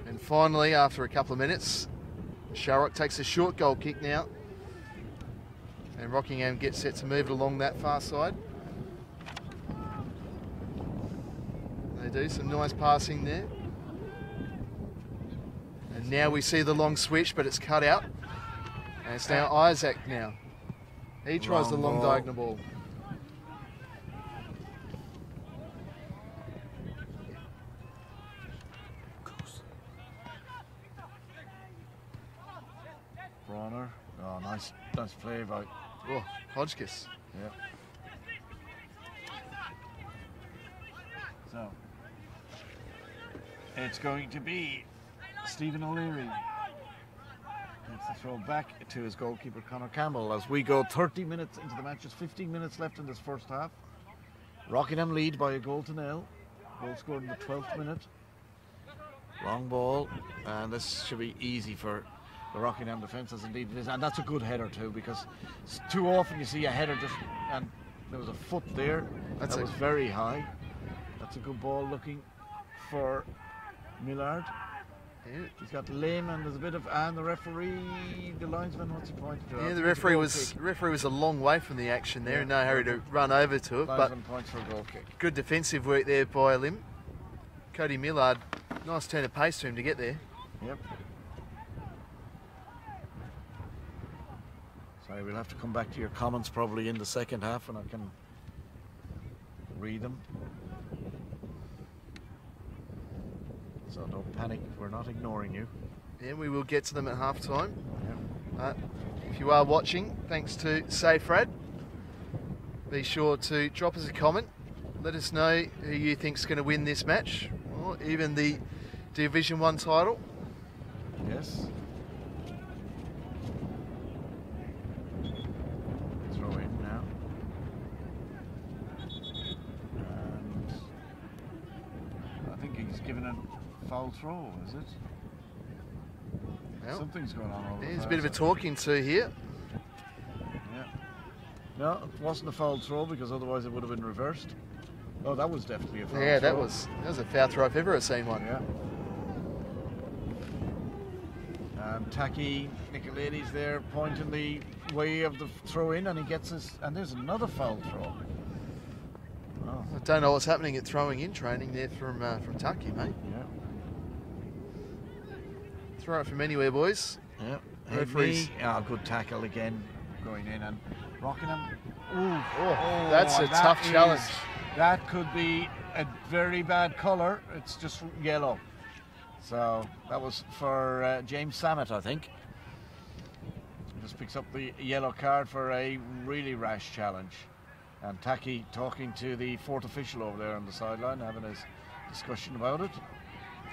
And finally, after a couple of minutes, Sharrock takes a short goal kick now. And Rockingham gets set to move it along that far side. They do some nice passing there. And now we see the long switch, but it's cut out. And it's now Isaac now. He tries the long diagonal ball. Bronner. Oh, nice play by Hodgkiss. Yeah. So it's going to be Stephen O'Leary. It's throw back to his goalkeeper, Conor Campbell, as we go 30 minutes into the match. Just 15 minutes left in this first half. Rockingham lead by a goal to nil. Goal scored in the 12th minute. Long ball, and this should be easy for the Rockingham defence, as indeed it is. And that's a good header too, because too often you see a header just, and there was a foot there. That was very high. That's a good ball looking for Millard. Yeah. He's got Lim, and there's a bit of, and the referee, the linesman, what's he pointing to? Yeah, the referee was a long way from the action there, in no hurry to run over to it. But points for a goal kick. Good defensive work there by Lim. Cody Millard, nice turn of pace to him to get there. Yep. Sorry, we'll have to come back to your comments probably in the second half, and I can read them. So don't panic, we're not ignoring you. Yeah, we will get to them at half time. Yep. If you are watching, thanks to SafeRad, be sure to drop us a comment. Let us know who you think's going to win this match, or even the Division 1 title. Yes. Throw in now. And I think he's given a foul throw, is it? Well, something's going on over there's a bit of a talking to here. Yeah. No, it wasn't a foul throw, because otherwise it would have been reversed. Oh, that was definitely a foul throw. Yeah, that was a foul throw if ever I've seen one. Yeah. Taki Nicolaides there pointing the way of the throw in, and he gets us, and there's another foul throw. Oh. I don't know what's happening at throwing in training there from Taki, mate. Yeah. Throw it from anywhere, boys. Yeah. Referees. Good tackle again going in, and Rockingham. That's a tough challenge. That could be a very bad colour. It's just yellow. So that was for James Samet, I think. Just picks up the yellow card for a really rash challenge. And Taki talking to the fourth official over there on the sideline, having his discussion about it.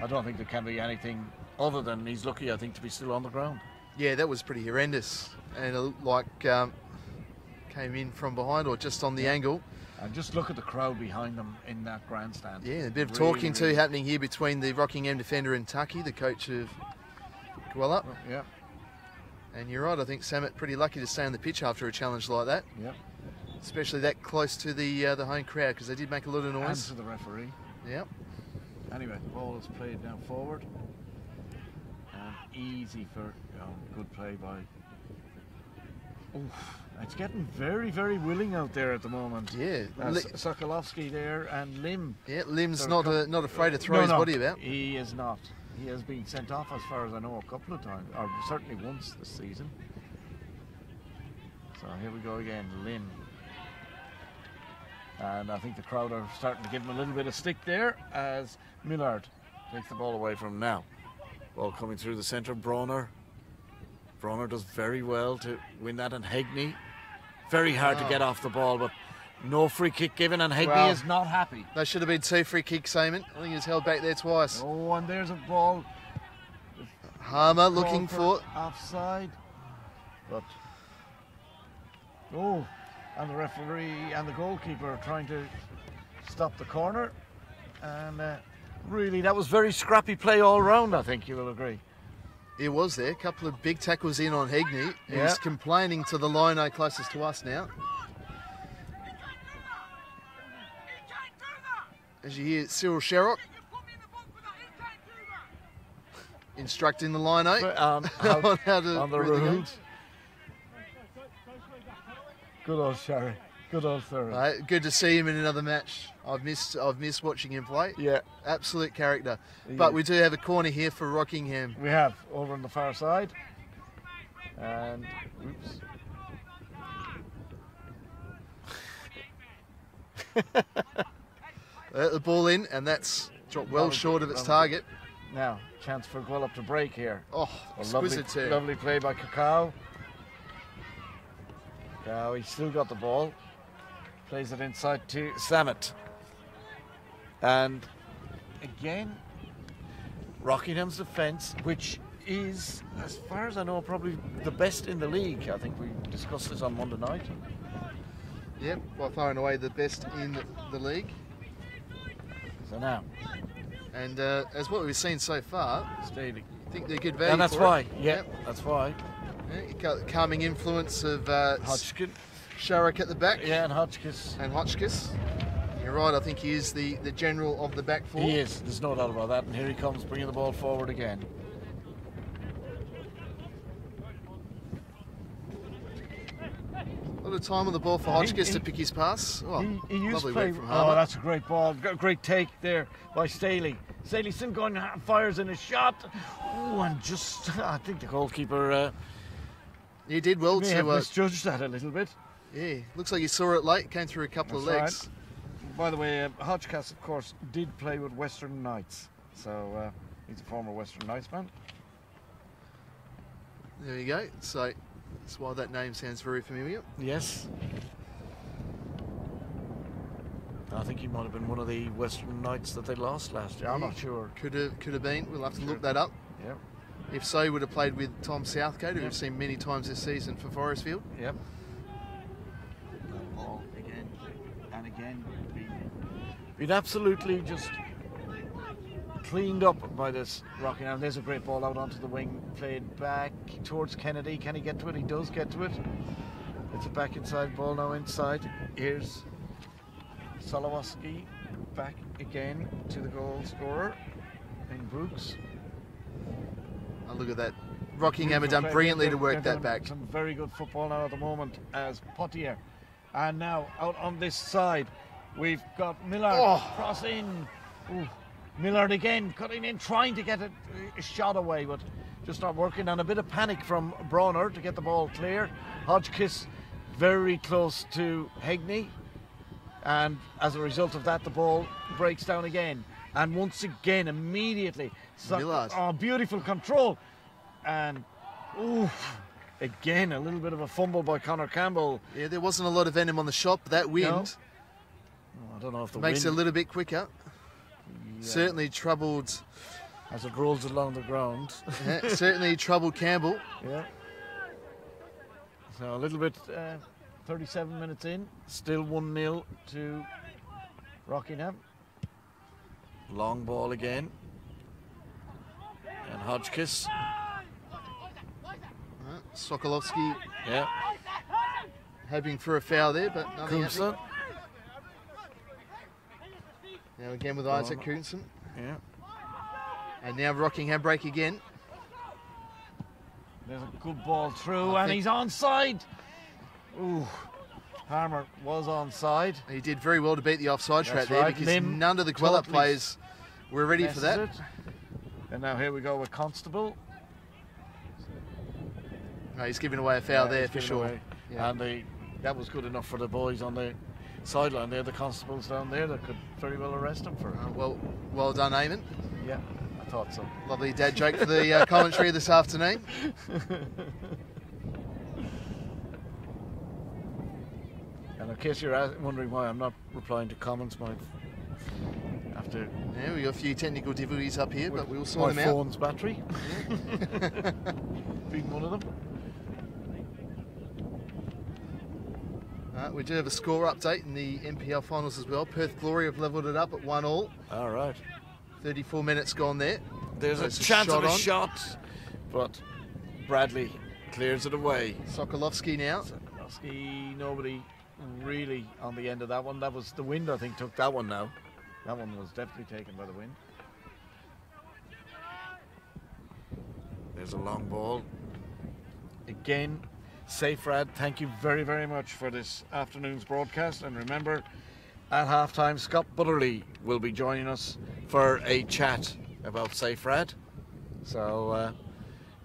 I don't think there can be anything other than he's lucky, I think, to be still on the ground. Yeah, that was pretty horrendous. And it looked like came in from behind or just on the angle. And just look at the crowd behind them in that grandstand. Yeah, a bit of talking to happening here between the Rockingham defender and Taki, the coach of Gwelup. Yeah. And you're right, I think Samet pretty lucky to stay on the pitch after a challenge like that. Yeah. Especially that close to the home crowd, because they did make a lot of noise. And to the referee. Yep. Anyway, the ball is played now forward. And easy for good play by. Oof. It's getting very, very willing out there at the moment. Yeah. Sokolovsky there and Lim. Yeah, Lim's not afraid to throw his body about. He is not. He has been sent off, as far as I know, a couple of times, or certainly once this season. So here we go again, Lim. And I think the crowd are starting to give him a little bit of stick there, as Millard takes the ball away from him now. Ball coming through the centre, Bronner. Bronner does very well to win that, and Hegney. Very hard to get off the ball, but no free kick given, and Hegney is not happy. There should have been 2 free kicks, Eamon. I think he's held back there twice. Oh, and there's a ball. Harmer looking for offside. But and the referee and the goalkeeper are trying to stop the corner, and really that was very scrappy play all round, I think you will agree. It was there. A couple of big tackles in on Hegney. He's complaining to the lino closest to us now. As you hear Cyril Sherrock instructing the lino on how to on the rules. Good old Sherry. Good old Cyril. Good to see him in another match. I've missed watching him play. Yeah. Absolute character. But we do have a corner here for Rockingham. We have, over on the far side. And, The ball in, and that's dropped well short of its target. Now, chance for Gwelup to break here. Oh, exquisite turn. Lovely play by Kakao. Now he's still got the ball. Plays it inside to Samet. And again, Rockingham's defence, which is, as far as I know, probably the best in the league. I think we discussed this on Monday night. Yep, by far and away the best in the league. So now, and as what we've seen so far, Staley. I think they're good value. And that's for why. it. Yeah, Yep. that's why. Yeah, calming influence of Hodgkin. Sharrock at the back. Yeah, and Hotchkiss. And Hotchkiss. You're right, I think he is the general of the back four. He is, there's no doubt about that. And here he comes, bringing the ball forward again. A lot of time on the ball for Hotchkiss to pick his pass. Oh, he used lovely play. work from Harmer. Oh, that's a great ball. Great take there by Staley. Staley still going, fires in his shot. Oh, and just, I think the goalkeeper He did well may have to... misjudged that a little bit. yeah, looks like he saw it late, came through a couple of legs. Right. By the way, Hodgkiss, of course, did play with Western Knights. So he's a former Western Knights man. There you go. So that's why that name sounds very familiar. Yes. I think he might have been one of the Western Knights that they lost last year. I'm not sure. Could have been. We'll have to look that up. Yep. If so, he would have played with Tom Southgate, who we've seen many times this season for Forestfield. Yep. Ball again and again. Been absolutely just cleaned up by this Rockingham. There's a great ball out onto the wing, played back towards Kennedy. Can he get to it? He does get to it. It's a back inside ball now inside. Here's Solowski back again to the goal scorer in Brooks. Oh, look at that. Rockingham have done brilliantly to work that back. Some very good football now at the moment as Potier. And now out on this side, we've got Millard cross in. Ooh. Millard again cutting in, trying to get a shot away, but just not working. And a bit of panic from Bronner to get the ball clear. Hodgkiss very close to Hegney. And as a result of that, the ball breaks down again. And once again, immediately, Millard. Oh, beautiful control. And again, a little bit of a fumble by Connor Campbell. Yeah, there wasn't a lot of venom on the shot, but that wind I don't know if the makes it wind a little bit quicker. Certainly troubled. as it rolls along the ground. Yeah, certainly troubled Campbell. Yeah. So a little bit, 37 minutes in, still 1-0 to Rockingham. Long ball again. And Hodgkiss. Sokolovsky Yeah. hoping for a foul there, but nothing Coulson. happening. Now again with Isaac Coulson. Yeah. And now Rockingham break again. There's a good ball through, and he's onside. Ooh. Harmer was onside. He did very well to beat the offside trap there, right. because Lim none of the Gwelup totally players were ready for that. Messes it. And now here we go with Constable. No, he's giving away a foul there he's for giving sure. away. Yeah. And that was good enough for the boys on the sideline there, the constables down there that could very well arrest him for it. Well done, Eamon. Yeah, I thought so. Lovely dad joke for the commentary this afternoon. And in case you're wondering why I'm not replying to comments, my after Yeah, we got a few technical difficulties up here, but we'll my sort them out. phone's battery being one of them. We do have a score update in the NPL finals as well. Perth Glory have levelled it up at 1-1. All right. 34 minutes gone there. There's a chance of a shot, but Bradley clears it away. Sokolovsky now. Sokolovsky, nobody really on the end of that one. That was the wind, I think, took that one now. That one was definitely taken by the wind. There's a long ball. Again, Saferad, thank you very, very much for this afternoon's broadcast. And remember, at halftime, Scott Butterley will be joining us for a chat about Saferad. So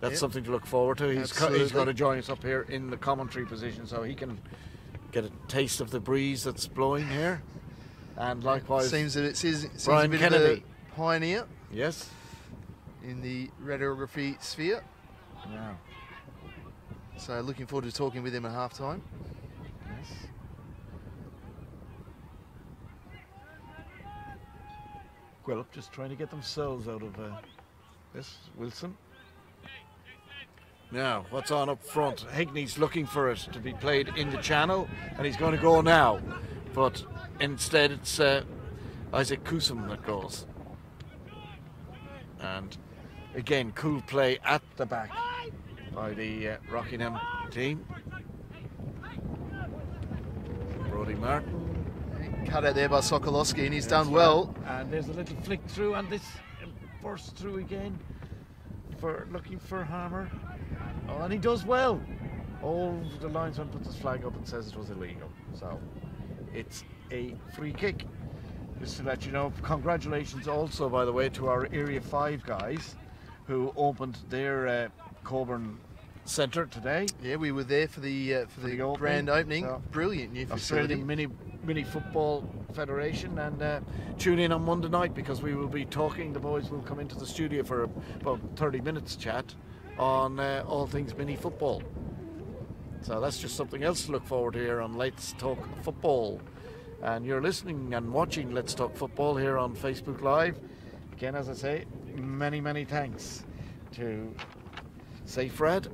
that's something to look forward to. He's going to join us up here in the commentary position so he can get a taste of the breeze that's blowing here. And likewise, seems Brian a bit Kennedy, of a pioneer. Yes. In the radiography sphere. Yeah. So looking forward to talking with him at halftime. Yes. Gwelup just trying to get themselves out of this. Wilson. Now, what's on up front? Higney's looking for it to be played in the channel, and he's going to go now. But instead, it's Isaac Kusum that goes. And again, cool play at the back by the Rockingham team. Brodie Martin. Cut out there by Sokolowski, and he's done well. And there's a little flick through, and this burst through again for looking for Hammer. Oh, and he does well. Oh, the linesman puts his flag up and says it was illegal. So it's a free kick. Just to let you know, congratulations also, by the way, to our Area 5 guys who opened their Coburn Centre today. Yeah, we were there for the grand opening. So, brilliant new facility. Australian Mini Football Federation, and tune in on Monday night because we will be talking. The boys will come into the studio for about 30 minutes chat on all things mini football. So that's just something else to look forward to here on Let's Talk Football. And you're listening and watching Let's Talk Football here on Facebook Live. Again, as I say, many thanks to SafeRed,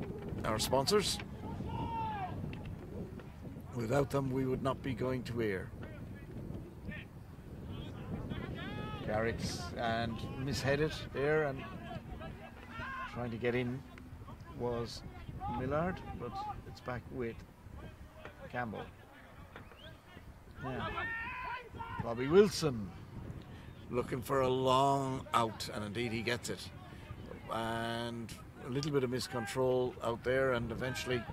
our sponsors. Without them, we would not be going to air. Garrix and misheaded there, and trying to get in was Millard, but it's back with Campbell. Yeah. Robbie Wilson looking for a long out, and indeed he gets it. And a little bit of miscontrol out there, and eventually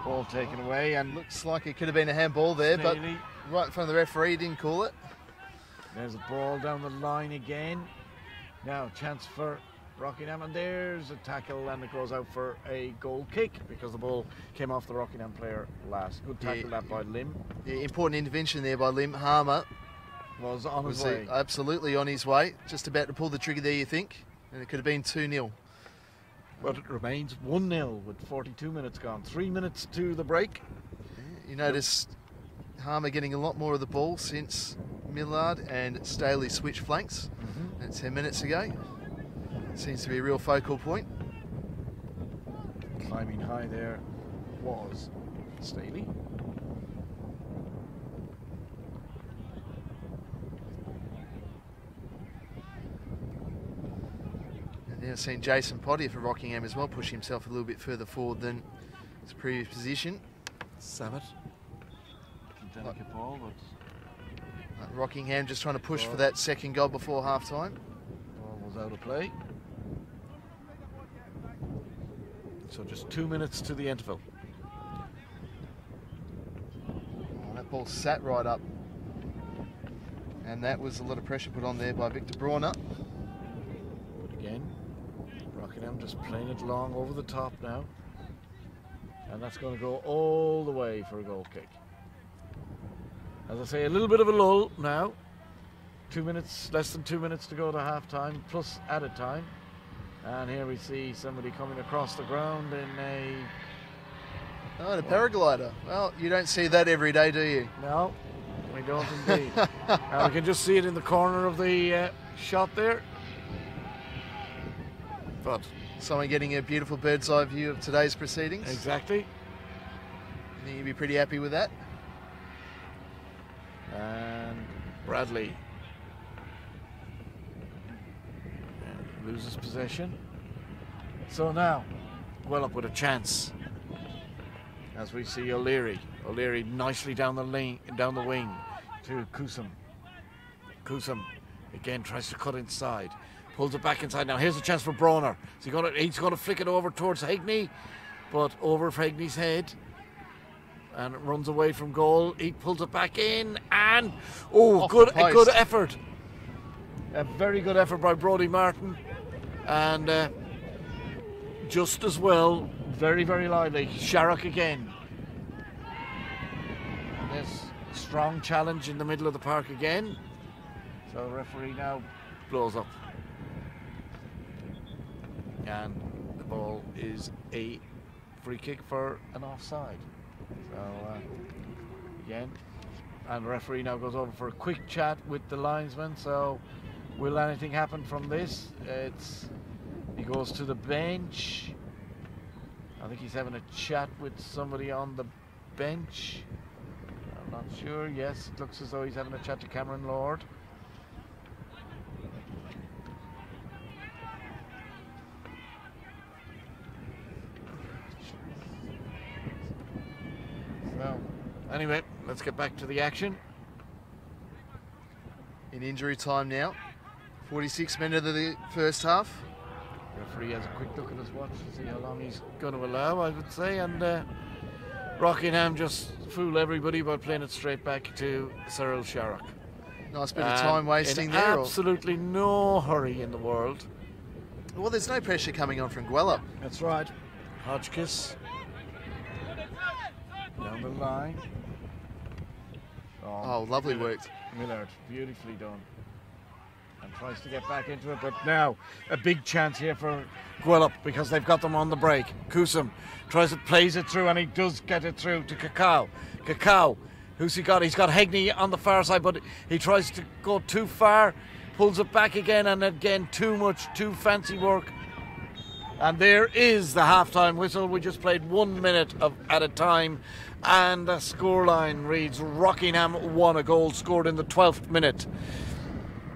ball taken away. And looks like it could have been a handball there, but right in front of the referee, didn't call it. There's a ball down the line again. Now chance for Rockingham, and there's a tackle, and it goes out for a goal kick because the ball came off the Rockingham player last. Good tackle that by Lim. Yeah, important intervention there by Lim. Harmer was on his way. Absolutely on his way. Just about to pull the trigger there, you think, and it could have been 2-0. But it remains 1-0 with 42 minutes gone. 3 minutes to the break. Yeah, you notice Harmer getting a lot more of the ball since Millard and Staley switched flanks. And 10 minutes ago. Seems to be a real focal point. Climbing high there was Staley. And then I've seen Jason Pottier for Rockingham as well push himself a little bit further forward than his previous position. Summit. Delicate ball, but Rockingham just trying to push for that second goal before half time. Ball was out of play. So just 2 minutes to the interval. Oh, that ball sat right up. And that was a lot of pressure put on there by Victor Brawner. But again, Rockingham just playing it long over the top now. And that's going to go all the way for a goal kick. As I say, a little bit of a lull now. 2 minutes, less than 2 minutes to go to half time, plus added time. And here we see somebody coming across the ground in a... Oh, and a paraglider. Well, you don't see that every day, do you? No, we don't indeed. We can just see it in the corner of the shot there. But someone getting a beautiful bird's eye view of today's proceedings. Exactly. I think you'd be pretty happy with that. And Bradley loses possession. So now, Gwelup with a chance. As we see O'Leary. O'Leary nicely down the lane, down the wing to Kusum. Kusum again tries to cut inside. Pulls it back inside. Now here's a chance for Brawner. He's going to flick it over towards Higney, but over Higney's head. And it runs away from goal. He pulls it back in, and a good effort. A very good effort by Brodie Martin, and just as well, very lively. Sharrock again. This strong challenge in the middle of the park again. So the referee now blows up, and the ball is a free kick for an offside. So again, and the referee now goes over for a quick chat with the linesman. So will anything happen from this? He goes to the bench, I think he's having a chat with somebody on the bench. I'm not sure. Yes, it looks as though he's having a chat to Cameron Lord. So, anyway, let's get back to the action. In injury time now. 46 minutes of the first half. Referee has a quick look at his watch to see how long he's going to allow, I would say, and Rockingham just fool everybody by playing it straight back to Cyril Sharrock. Nice bit of time wasting there. Absolutely no hurry in the world. Well, there's no pressure coming on from Gwelup. That's right. Hodgkiss down the line. Oh, lovely work. Millard, beautifully done. And tries to get back into it, but now a big chance here for Gwelup because they've got them on the break. Kusum plays it through, and he does get it through to Kakao. Kakao, who's he got? He's got Hegney on the far side, but he tries to go too far, pulls it back again, and again too much, too fancy work. And there is the half-time whistle. We just played 1 minute at a time, and the scoreline reads Rockingham won, a goal scored in the 12th minute.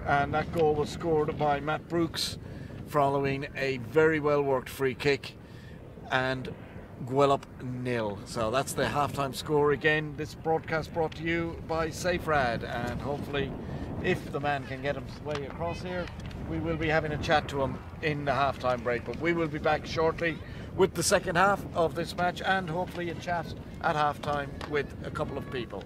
And that goal was scored by Matt Brooks following a very well worked free kick, and Gwelup 0. So that's the halftime score. Again, this broadcast brought to you by SafeRad, and hopefully if the man can get his way across here, we will be having a chat to him in the halftime break. But we will be back shortly with the second half of this match, and hopefully a chat at halftime with a couple of people.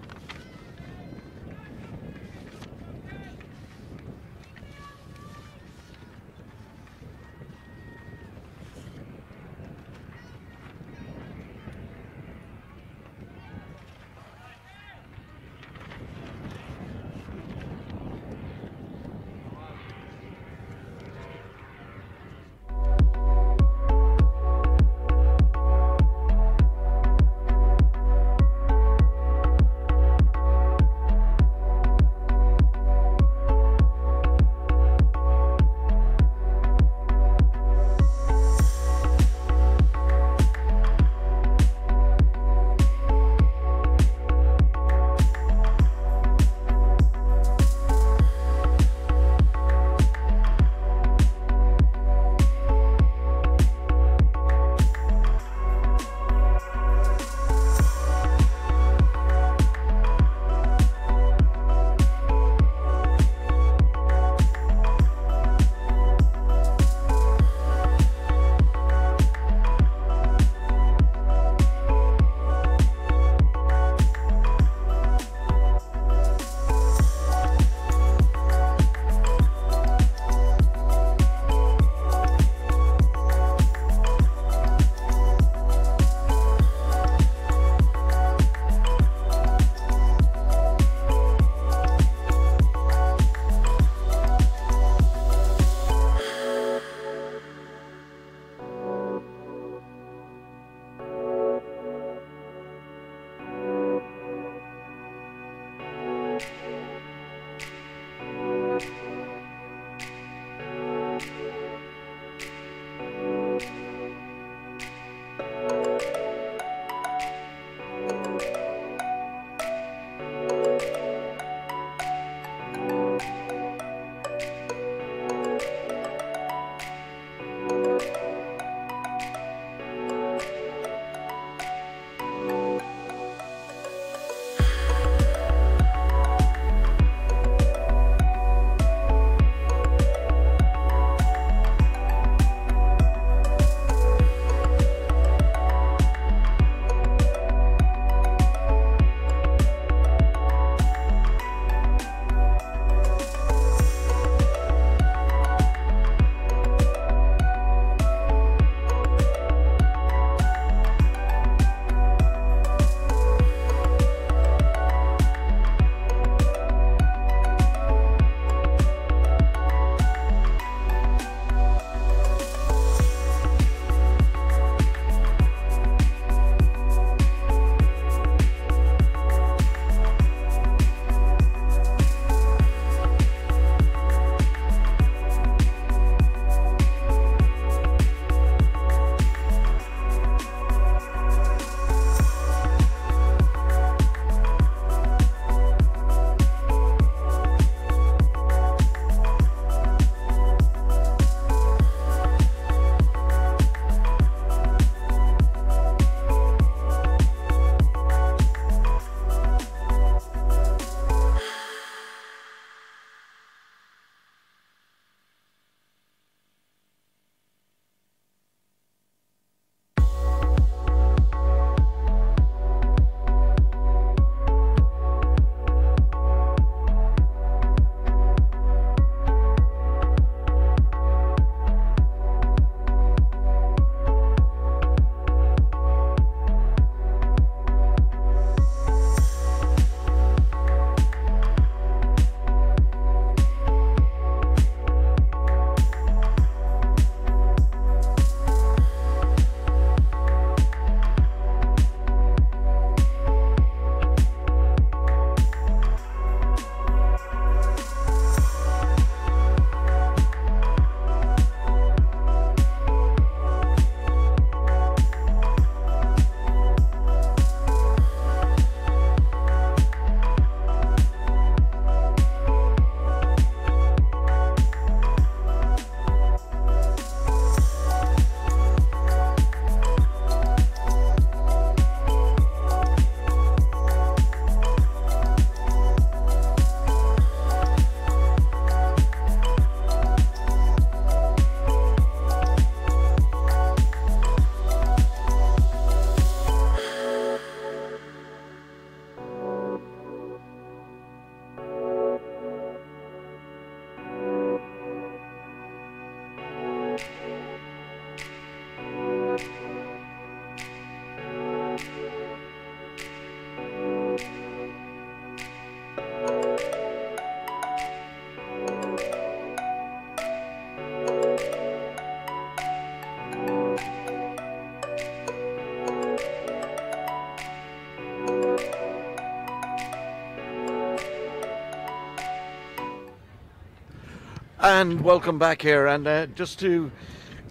And welcome back here, and just to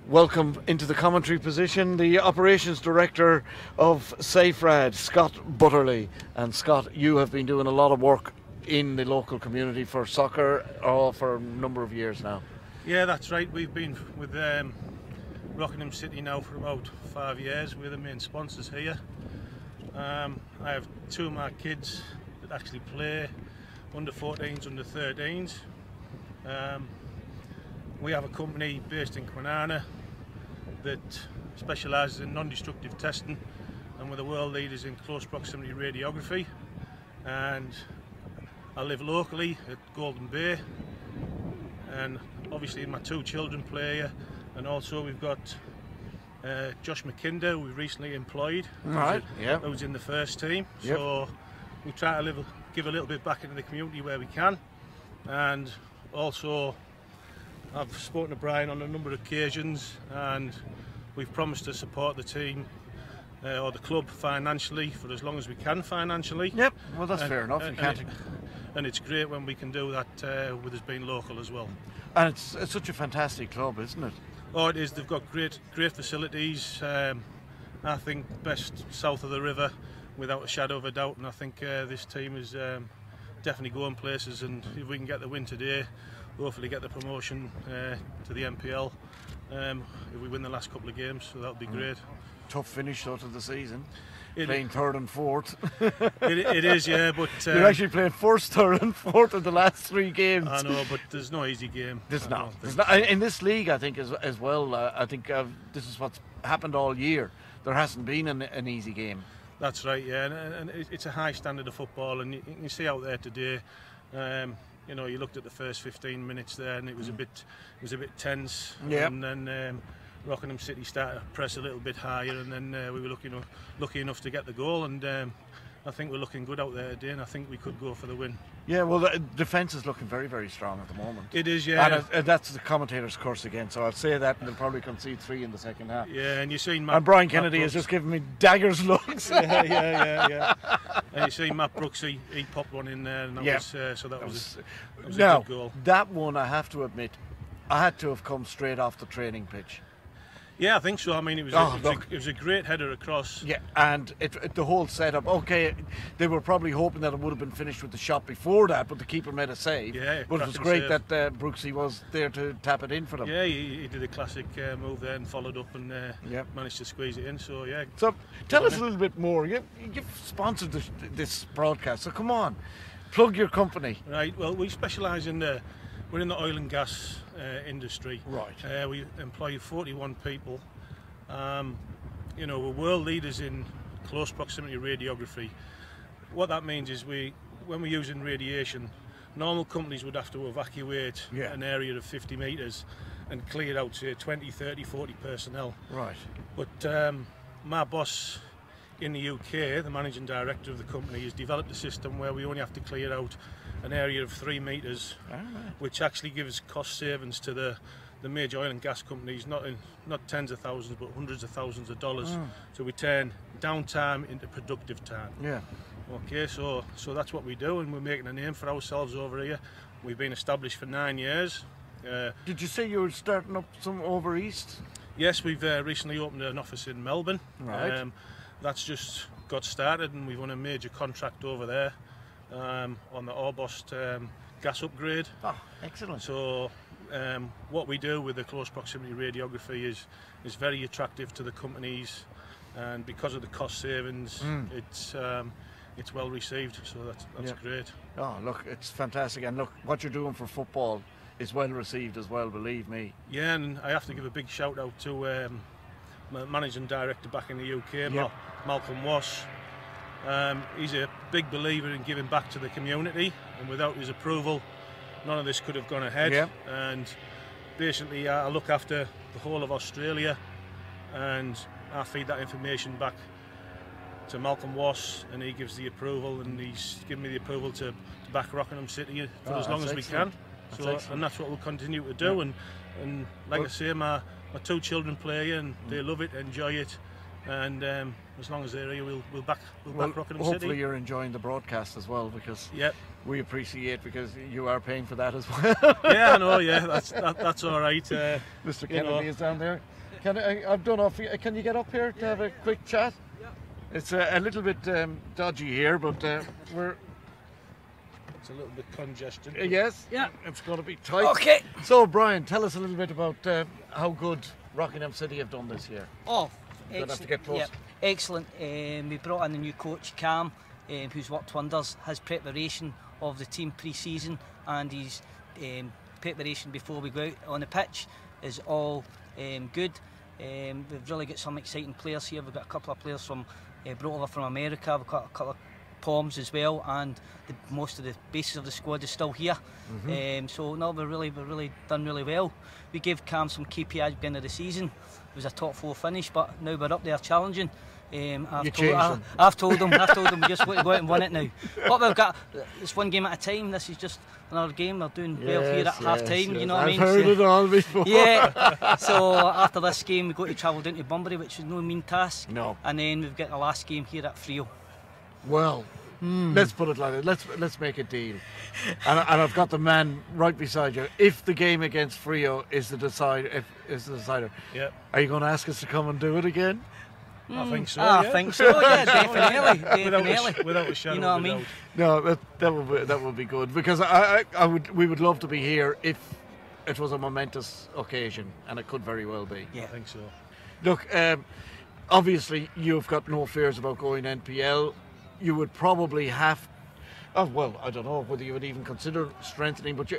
welcome into the commentary position the Operations Director of SafeRad, Scott Butterley. And Scott, you have been doing a lot of work in the local community for soccer for a number of years now. Yeah, that's right. We've been with Rockingham City now for about 5 years. We're the main sponsors here. I have 2 of my kids that actually play under 14s, under 13s. We have a company based in Kwinana that specialises in non-destructive testing, and we're the world leaders in close proximity radiography. And I live locally at Golden Bay, and obviously my 2 children play here, and also we've got Josh McKinder, who we recently employed, who's in the first team. Yep. So we try to give a little bit back into the community where we can. And also I've spoken to Brian on a number of occasions, and we've promised to support the team or the club financially for as long as we can financially. Yep, well that's fair enough. And it's great when we can do that with us being local as well. And it's such a fantastic club, isn't it? Oh, it is. They've got great facilities. I think best south of the river, without a shadow of a doubt. And I think this team is definitely going places. And if we can get the win today, hopefully get the promotion to the NPL. If we win the last couple of games, so that would be great. Tough finish though to the season. Playing 3rd and 4th. It is, yeah, but you're actually playing 1st, 3rd and 4th of the last 3 games. I know, but there's no easy game. There's not in this league, I think, as well. I think this is what's happened all year. There hasn't been an easy game. That's right, yeah, and it's a high standard of football, and you can see out there today. You know, you looked at the first 15 minutes there, and it was a bit tense. Yeah. And then Rockingham City started to press a little bit higher, and then we were lucky enough to get the goal. And I think we're looking good out there today, and I think we could go for the win. Yeah, well, the defence is looking very, very strong at the moment. It is, yeah. And that's the commentator's curse again, so I'll say that, and they'll probably concede 3 in the second half. Yeah, and you've seen and Brian Kennedy has just given me daggers looks. Yeah. And you see Matt Brooks, he popped one in there, and that was a good goal. That one, I have to admit, I had to have come straight off the training pitch. Yeah, I think so. I mean, it was a great header across. Yeah, and the whole setup. Okay, they were probably hoping that it would have been finished with the shot before that, but the keeper made a save. Yeah, but it was great that Brooksy was there to tap it in for them. Yeah, he did a classic move there and followed up and managed to squeeze it in. So yeah. So tell us a little bit more. You've sponsored this broadcast, so come on, plug your company. Right. Well, we specialise in we're in the oil and gas industry. Right. We employ 41 people. You know, we're world leaders in close proximity radiography. What that means is when we're using radiation, normal companies would have to evacuate an area of 50 metres and clear out, say, 20, 30, 40 personnel. Right. But my boss in the UK, the managing director of the company, has developed a system where we only have to clear out an area of 3 metres, which actually gives cost savings to the major oil and gas companies, not tens of thousands but hundreds of thousands of dollars. So we turn downtime into productive time. Yeah. Okay, so that's what we do, and we're making a name for ourselves over here. We've been established for 9 years. Did you say you were starting up some over east? Yes, we've recently opened an office in Melbourne. Right. That's just got started, and we've won a major contract over there on the AWST gas upgrade. Oh, excellent. So what we do with the close proximity radiography is very attractive to the companies, and because of the cost savings, it's well received. So that's great. Oh, look, it's fantastic, and look, what you're doing for football is well received as well, believe me. Yeah, and I have to give a big shout out to my managing director back in the UK, Malcolm Wash. He's a big believer in giving back to the community, and without his approval, none of this could have gone ahead. Yeah. And basically, I look after the whole of Australia, and I feed that information back to Malcolm Wass, and he gives the approval, and he's given me the approval to back Rockingham City for as long as we can. And that's what we'll continue to do. And like I say, my 2 children play, and they love it, enjoy it, and as long as they're here, we'll back Rockingham City. Hopefully you're enjoying the broadcast as well, because Yep. we appreciate, because you are paying for that as well. Yeah, I know. Yeah, that's all right. Mr. Kennedy is down there. I don't know if can you get up here to have a quick chat? It's a little bit dodgy here, but we're. It's a little bit congested. Yes. Yeah. It's going to be tight. Okay. So, Brian, tell us a little bit about how good Rockingham City have done this year. Oh, You're gonna have to get close. Yep, excellent. We brought in a new coach, Cam, who's worked wonders. His preparation of the team pre-season and his preparation before we go out on the pitch is all good. We've really got some exciting players here. We've got a couple of players brought over from America. We've got a couple of Poms as well, and most of the basis of the squad is still here. So no, we're really done really well. We gave Cam some KPIs at the beginning of the season. It was a top 4 finish, but now we're up there challenging. I've told them we just want to go out and win it now. But we've got it's one game at a time. This is just another game. We're doing well here at half time. You know what I mean? I've heard it all before. Yeah. So after this game, we got to travel down to Bunbury, which is no mean task. No. And then we've got the last game here at Frio. Well, let's put it like that. Let's make a deal. And I've got the man right beside you. If the game against Frio is the decider, Yeah. are you going to ask us to come and do it again? I think so. I yeah. think so. Yeah, definitely. Without a shadow You know of what a I mean? doubt. No, that would be good, because we would love to be here if it was a momentous occasion, and it could very well be. Yeah. I think so. Look, obviously you've got no fears about going NPL. You would probably have. Oh well, I don't know whether you would even consider strengthening, but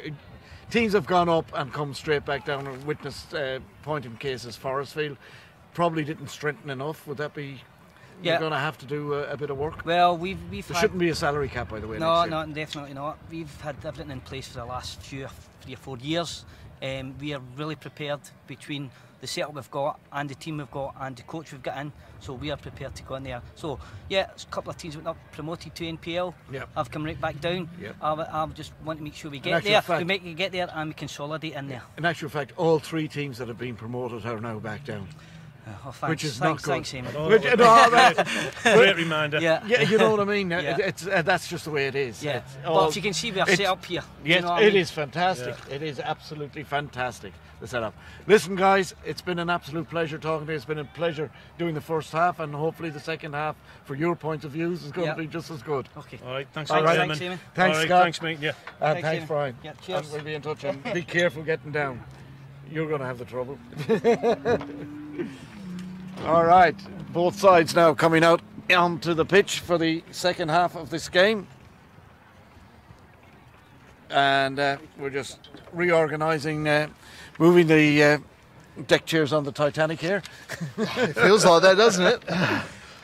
teams have gone up and come straight back down and witnessed point in cases. Forestfield probably didn't strengthen enough. Would that be? Yeah. You're going to have to do a bit of work. Well, we've There had, shouldn't be a salary cap, by the way. no, next year. no, definitely not. We've had everything in place for the last 3 or 4 years. We are really prepared between the setup we've got and the team we've got and the coach we've got in, so we are prepared to go in there. So yeah, a couple of teams went up, promoted to NPL. Yep. I've come right back down. Yep. I just want to make sure we get actual there. fact- We make it get there and we consolidate in there. In actual fact, all 3 teams that have been promoted are now back down. Oh, thanks, Which is thanks, not good. thanks, Eamon. Great reminder. Yeah. Yeah, you know what I mean. Yeah. It's that's just the way it is. Yeah, It's but all- if you can see we are it's- set up here. Yes, you know what it I mean? is fantastic. It is absolutely fantastic, the setup. Listen, guys, it's been an absolute pleasure talking to you. It's been a pleasure doing the first half, and hopefully the second half, for your point of views, is going Yeah. to be just as good. Okay. All right. Thanks, All right. Thanks, Eamon. Eamon. Thanks, All right, Scott. Thanks, mate. Yeah. Thanks, Thanks, Eamon. Brian. Yeah, cheers. And we'll be in touch. And be careful getting down. You're going to have the trouble. All right, both sides now coming out onto the pitch for the second half of this game. And we're just reorganising, moving the deck chairs on the Titanic here. It feels like that, doesn't it?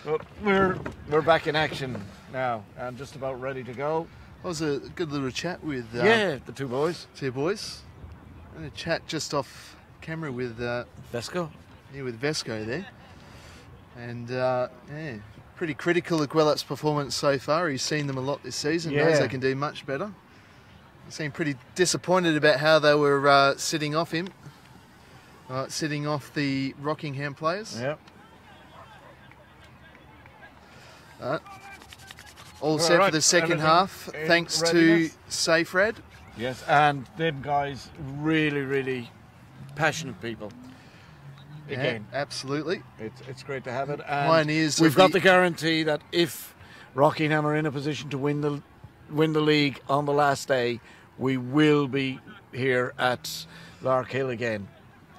But we're back in action now and just about ready to go. That was a good little chat with Yeah, the 2 boys. 2 boys. And a chat just off camera with Vesco. with Vesco there. And yeah, pretty critical of Gwelup's performance so far. He's seen them a lot this season. Knows Yeah. they can do much better. He seemed pretty disappointed about how they were sitting off him. Sitting off the Rockingham players. Yep. All set right, for the second everything half, in thanks readiness. to SafeRad. Yes, and them guys, really passionate people. Again, Yeah, absolutely. it's great to have it. And Pioneers we've of got the- the guarantee that if Rockingham are in a position to win the league on the last day, we will be here at Lark Hill again.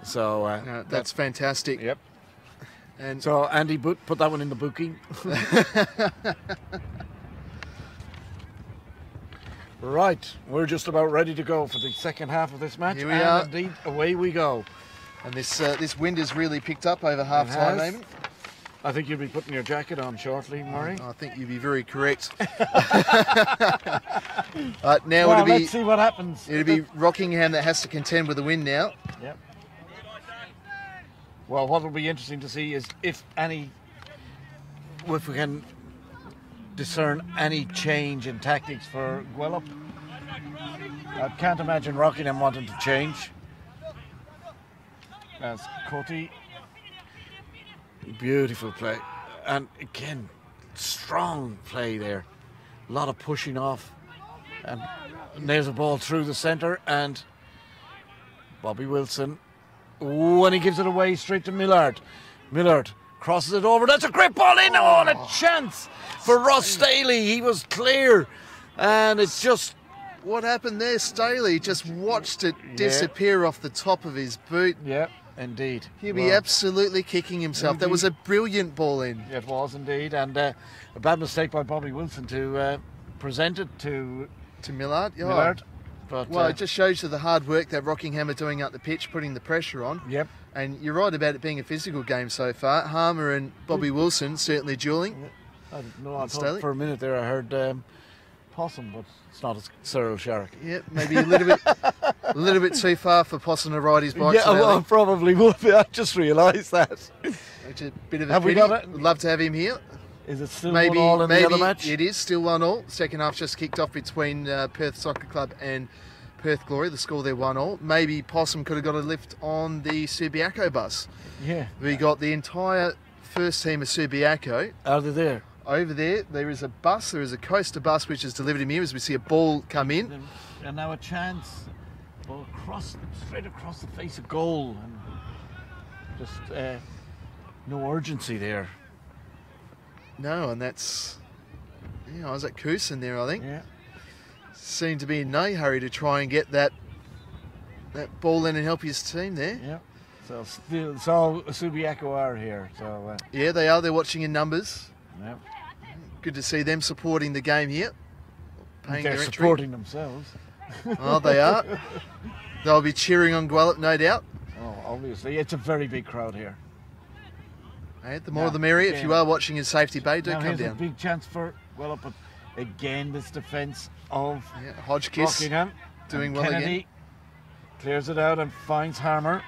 So That's fantastic. Yep. And So Andy, put that one in the booking. Right, we're just about ready to go for the second half of this match. Here we and are. Indeed, away we go. this wind has really picked up over half time, has. Eamon. I think you'll be putting your jacket on shortly, Murray. I think you'd be very correct. Now Well, it'll be let's see what happens. Rockingham that has to contend with the wind now. Yep. Well, what will be interesting to see is if we can discern any change in tactics for Gwelup. I can't imagine Rockingham wanting to change. As Cody Beautiful play. And again, strong play there. A lot of pushing off. And there's a ball through the centre, and Bobby Wilson, and he gives it away straight to Millard. Millard crosses it over. That's a great ball in. Oh, and a chance for Ross Staley. He was clear, and it's just... What happened there? Staley just watched it disappear off the top of his boot. Yeah, indeed. He'll be absolutely kicking himself. That was a brilliant ball in. It was indeed, and a bad mistake by Bobby Wilson to present it to Millard. Oh. Millard. But, well, it just shows you the hard work that Rockingham are doing up the pitch, putting the pressure on. Yep. And you're right about it being a physical game so far. Harmer and Bobby Wilson certainly duelling. I thought for a minute there I heard Possum, but it's not as Cyril Sharrock. Yep, maybe a little bit too far for Possum to ride his bike. Yeah, well, probably would be. I just realised that. It's a bit of a Have pity. we got it? Would love to have him here. Is it still Maybe 1-1 in the other match? It is still 1-1. Second half just kicked off between Perth Soccer Club and Perth Glory. The score there 1-1. Maybe Possum could have got a lift on the Subiaco bus. Yeah. We got the entire first team of Subiaco. Are they there? Over there is a bus. There is a coaster bus which is delivered him here as we see a ball come in. And now a chance. Ball straight across the face of goal. And just no urgency there. No, and that's... Yeah, I was at Coosan there, I think. Yeah. Seemed to be in no hurry to try and get that ball in and help his team there. Yeah. So Subiaco are here. So yeah, they are. They're watching in numbers. Yeah. Good to see them supporting the game here. Paying They're their entry. supporting themselves. Oh, they are. They'll be cheering on Gwelup, no doubt. Oh, obviously. It's a very big crowd here. Hey, the more the merrier. If you are watching in Safety Bay, do come here's down. A big chance for Gwelup, but again, this defence of Hodgkiss Rockingham doing well Kennedy again. Clears it out and finds Harmer.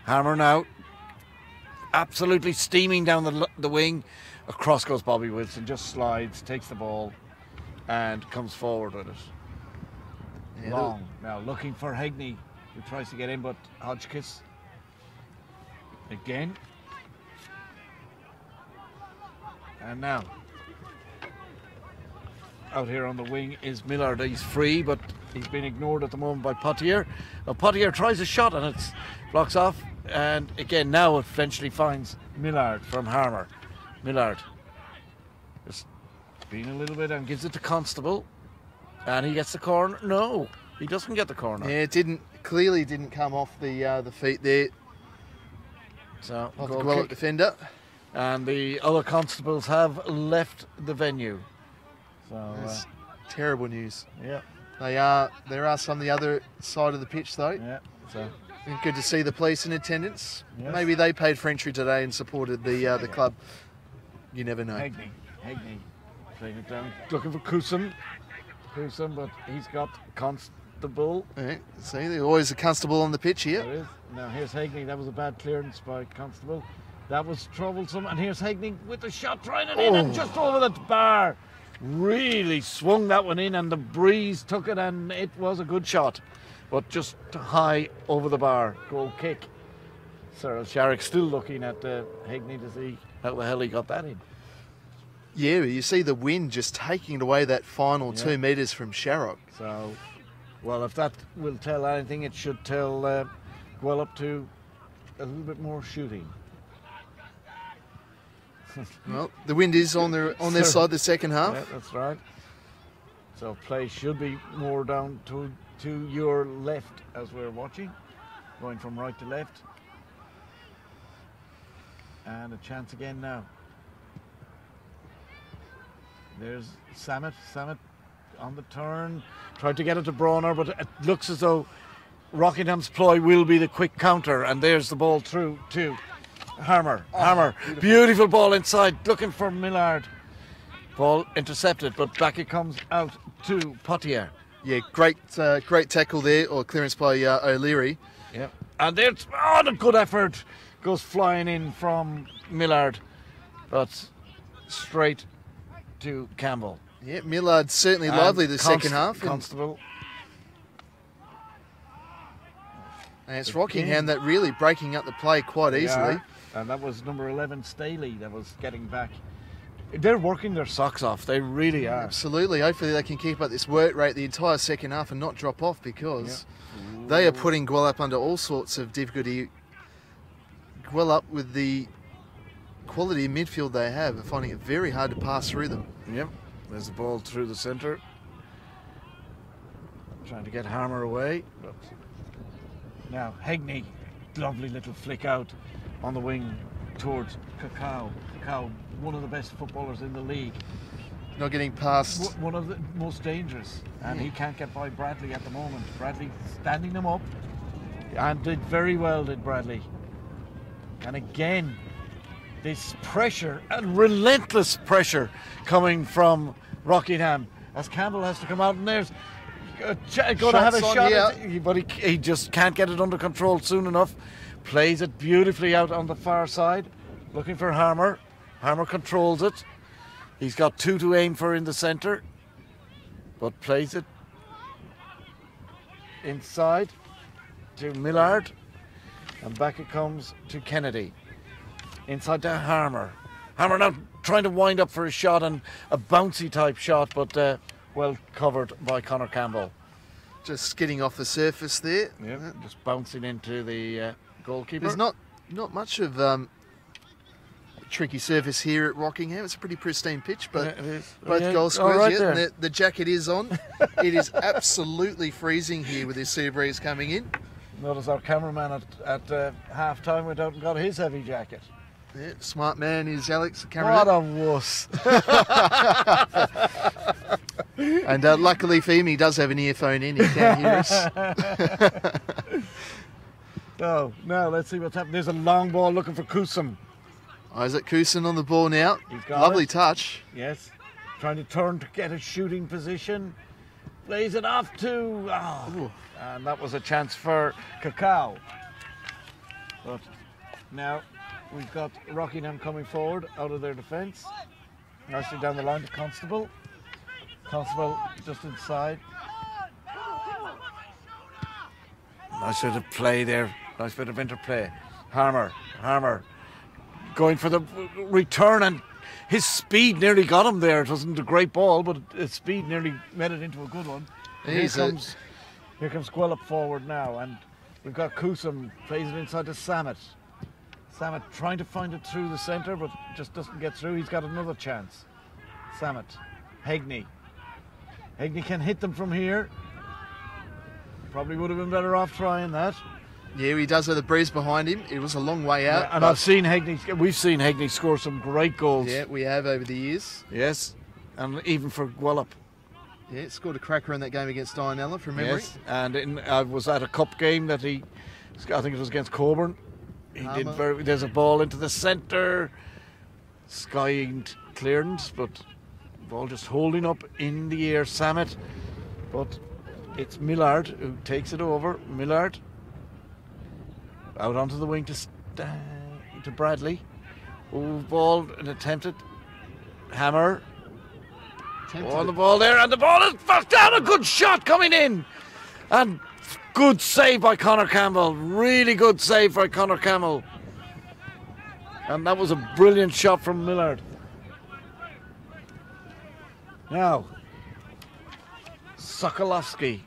Harmer now absolutely steaming down the wing. Across goes Bobby Wilson, just slides, takes the ball and comes forward with it. Yeah, Long now looking for Hegney, who tries to get in, but Hodgkiss again. And now out here on the wing is Millard. He's free, but he's been ignored at the moment by Potier. Now Potier tries a shot and it's blocks off. And again, now it eventually finds Millard from Harmer. Millard just being a little bit and gives it to Constable. And he gets the corner. No, he doesn't get the corner. Yeah, it clearly didn't come off the feet there. So off the Gwelup defender. And the other constables have left the venue. So that's terrible news. Yeah. There are some on the other side of the pitch though. Yeah. So good to see the police in attendance. Yes. Maybe they paid for entry today and supported the club. You never know. Hegney playing it down, looking for Cousum, but he's got Constable. Yeah, see, there's always a constable on the pitch here. There is. Now here's Hegney. That was a bad clearance by Constable. That was troublesome. And here's Hegney with the shot, trying it in and just over the bar. Really swung that one in, and the breeze took it, and it was a good shot, but just high over the bar. Goal kick. Cyril Sharrock still looking at Hegney to see how the hell he got that in. Yeah, you see the wind just taking away that final 2 metres from Sharrock. So, well, if that will tell anything, it should tell Gwelup to a little bit more shooting. Well, the wind is on their side the second half. Yeah, that's right. So play should be more down to your left as we're watching, going from right to left. And a chance again now. There's Samet on the turn, tried to get it to Brawner, but it looks as though Rockingham's ploy will be the quick counter, and there's the ball through to Harmer. Beautiful ball inside, looking for Millard. Ball intercepted, but back it comes out to Potier. Yeah, great tackle there, or clearance by O'Leary. Yeah, and there's the good effort goes flying in from Millard, but straight to Campbell. Yeah, Millard certainly lively the second half. Constable. And it's Rockingham that really breaking up the play quite easily. And that was number 11, Staley, that was getting back. They're working their socks off. They really are. Absolutely. Hopefully they can keep up this work rate the entire second half and not drop off, because they are putting Gwelup under all sorts of difficulty. Gwelup, with the quality of midfield they have, are finding it very hard to pass through them. Yep. There's the ball through the centre. Trying to get Harmer away. But now Hegney, lovely little flick out on the wing towards Cacao. Cacao, one of the best footballers in the league. Not getting past. One of the most dangerous. And he can't get by Bradley at the moment. Bradley standing them up. And did very well, did Bradley. And again, this pressure, and relentless pressure, coming from Rockingham, as Campbell has to come out, and there's going to have a shot, but he just can't get it under control soon enough. Plays it beautifully out on the far side, looking for Harmer. Harmer controls it. He's got 2 to aim for in the centre, but plays it inside to Millard, and back it comes to Kennedy. Inside to Harmer. Harmer now trying to wind up for a shot, and a bouncy type shot, but well covered by Conor Campbell. Just skidding off the surface there. Yeah, just bouncing into the goalkeeper. There's not much of tricky surface here at Rockingham. It's a pretty pristine pitch, but both goal scorers, and the jacket is on. It is absolutely freezing here with this sea breeze coming in. Notice our cameraman at half time went out and got his heavy jacket. Yeah, smart man is Alex, the cameraman. What a wuss. And luckily for him, he does have an earphone in. He can't hear us. Now let's see what's happening. There's a long ball looking for Kusum. Isaac Cousin on the ball now. He's got Lovely it. touch. Yes. Trying to turn to get a shooting position. Plays it off to... and that was a chance for Cacao. But now we've got Rockingham coming forward out of their defence. Nicely down the line to Constable. Constable just inside. Nice bit of play there. Nice bit of interplay. Harmer going for the return, and his speed nearly got him there. It wasn't a great ball, but his speed nearly made it into a good one. Here comes Gwelup forward now, and we've got Kusum, plays it inside to Samet. Samet trying to find it through the centre, but just doesn't get through. He's got another chance. Samet. Hegney can hit them from here. Probably would have been better off trying that. Yeah, he does have the breeze behind him. It was a long way out. Yeah, and we've seen Hegney score some great goals. Yeah, we have over the years. Yes, and even for Gwelup. Yeah, scored a cracker in that game against Dianella from memory. Yes, and I was at a cup game that I think it was against Coburn. There's a ball into the centre, skying clearance, but ball just holding up in the air. Samet, but it's Millard who takes it over. Millard out onto the wing to Bradley. Ball and attempted. Hammer. On the ball there, and the ball is fucked down. A good shot coming in, and good save by Conor Campbell. Really good save by Conor Campbell, and that was a brilliant shot from Millard. Now Sokolowski,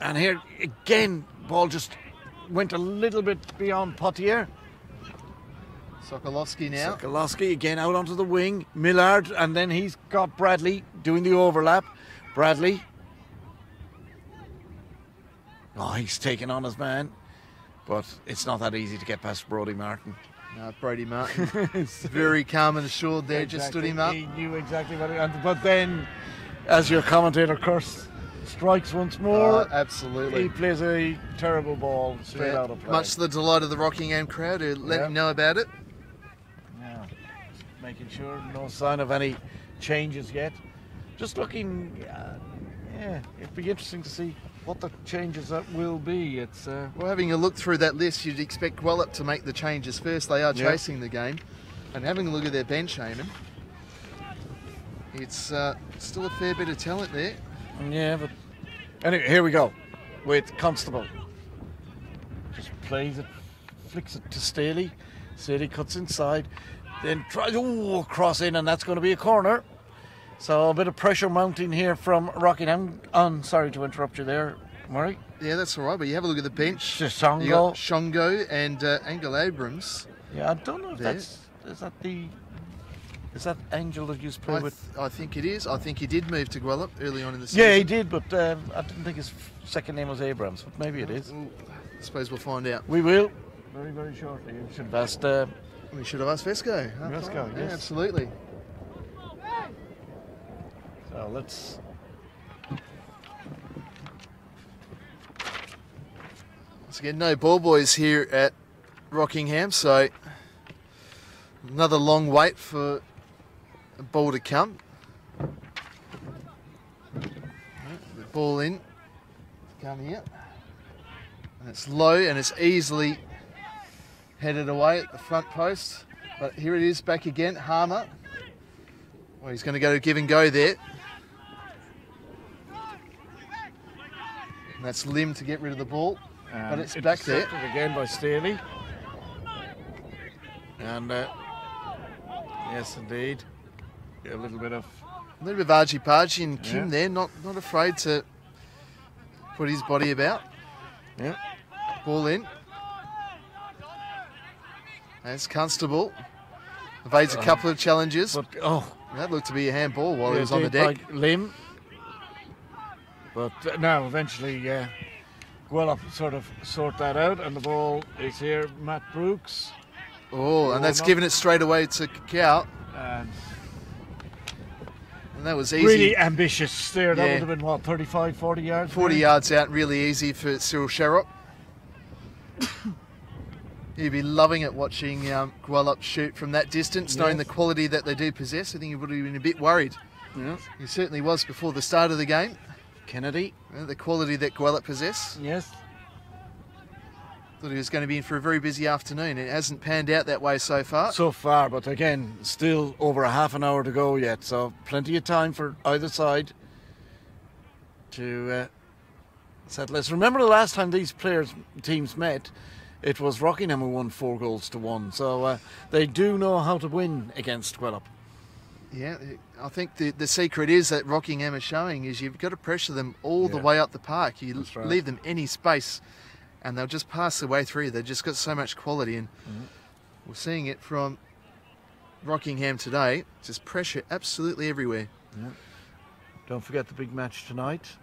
and here again, ball just went a little bit beyond Potier. Sokolowski now. Sokolowski again out onto the wing. Millard, and then he's got Bradley doing the overlap. Bradley. Oh, he's taking on his man. But it's not that easy to get past Brodie Martin. No, Brodie Martin. Very calm and assured there, just stood him up. He knew exactly what he wanted. But then, as your commentator, Curse, strikes once more. Absolutely. He plays a terrible ball straight out of play. Much to the delight of the Rockingham crowd who let him know about it. Yeah, making sure no sign of any changes yet. Just looking, it'd be interesting to see what the changes that will be. It's well, having a look through that list, you'd expect Gwelup to make the changes first. They are chasing the game, and having a look at their bench, Eamon, it's still a fair bit of talent there. Yeah, but anyway, here we go with Constable. Just plays it flicks it to Staley. Staley cuts inside, then tries, cross in, and that's going to be a corner. So a bit of pressure mounting here from Rockingham. Sorry to interrupt you there, Murray. Yeah, that's all right, but you have a look at the bench. Shongo. You got Shongo and Angel Abrams. Yeah, I don't know if there. Is that Angel that you play with? I think it is. I think he did move to Gwelup early on in the season. Yeah, he did, but I didn't think his second name was Abrams, but maybe it is. Well, I suppose we'll find out. We will. Very, very shortly. You should have asked... We should have asked Vesco. Vesco, yeah, yes. Absolutely. So let's... Once again, no ball boys here at Rockingham, so another long wait for a ball to come. The ball in, come here. And it's low and it's easily headed away at the front post. But here it is back again, Harmer. Well, he's going to go to give and go there. And that's Lim to get rid of the ball. But it's back there. Again by Staley. And yes, indeed. A little bit of argy-bargy and Kim there, not afraid to put his body about. Yeah. Ball in. That's Constable. Evades a couple of challenges. But, that looked to be a handball while he was on the deck. Lim. But now eventually Gwelup sort of sort that out, and the ball is here. Matt Brooks. And that's given it straight away to Cacao. And that was easy. Really ambitious there. That would have been, what, 35, 40 yards? 40 yards out, really easy for Cyril Sharrock. He'd be loving it watching Gwelup shoot from that distance, knowing the quality that they do possess. I think he would have been a bit worried. Yeah. He certainly was before the start of the game. Kennedy. The quality that Gwelup possess. Yes. Thought he was going to be in for a very busy afternoon. It hasn't panned out that way so far. But again, still over a half an hour to go yet, so plenty of time for either side to settle this. Remember the last time these teams met, it was Rockingham who won 4-1, so they do know how to win against Gwelup. Yeah, I think the secret is that Rockingham is showing is you've got to pressure them all the way up the park. You leave them any space and they'll just pass their way through. They've just got so much quality, and we're seeing it from Rockingham today. Just pressure absolutely everywhere. Yeah. Don't forget the big match tonight,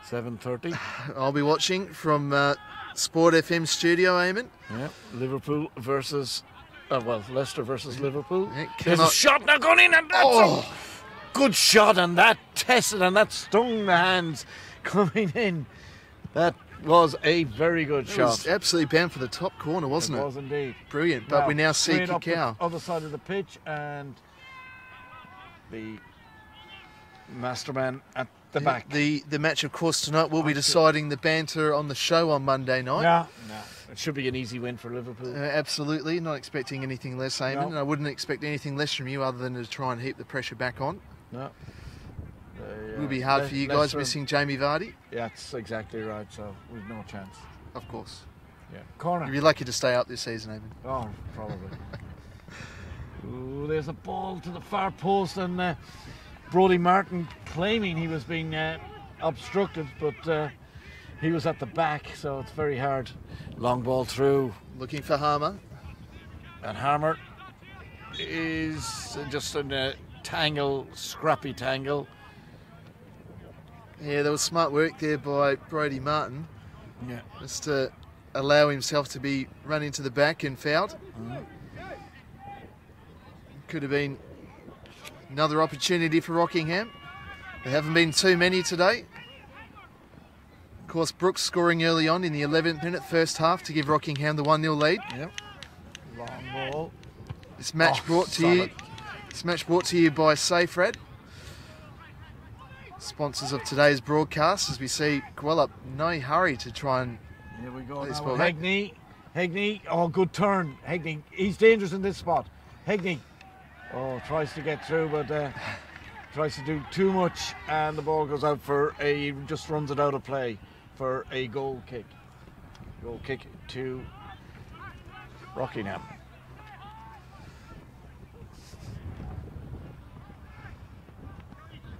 7:30. I'll be watching from Sport FM studio, Eamon. Yeah, Liverpool versus... Leicester versus Liverpool. There's a shot now going in, and that's a good shot, and that tested and that stung the hands coming in. That was a very good shot. It was absolutely bound for the top corner, wasn't it? It was indeed. Brilliant, but we now see Cacao. Other side of the pitch, and the masterman at the back. The match, of course, tonight will be deciding the banter on the show on Monday night. No. It should be an easy win for Liverpool. Absolutely. Not expecting anything less, Eamon. And I wouldn't expect anything less from you other than to try and heap the pressure back on. No. It will be hard for you guys missing Jamie Vardy. Yeah, that's exactly right. So we've no chance. Of course. Yeah. Corner. You'll be lucky to stay up this season, Eamon. Oh, probably. Ooh, there's a ball to the far post, and Brodie Martin claiming he was being obstructed, but he was at the back, so it's very hard. Long ball through. Looking for Harmer. And Harmer is just in a scrappy tangle. Yeah, there was smart work there by Brodie Martin. Yeah. Just to allow himself to be run into the back and fouled. Could have been another opportunity for Rockingham. There haven't been too many today. Of course, Brooks scoring early on in the 11th minute, first half, to give Rockingham the 1-0 lead. Yep. Long ball. This match brought to you by SafeRad, sponsors of today's broadcast, as we see Gwelup no hurry to try and... Here we go now. Hegney, good turn. Hegney, he's dangerous in this spot. Hegney, tries to get through, but tries to do too much, and the ball goes out just runs it out of play for a goal kick. Goal kick to Rockingham.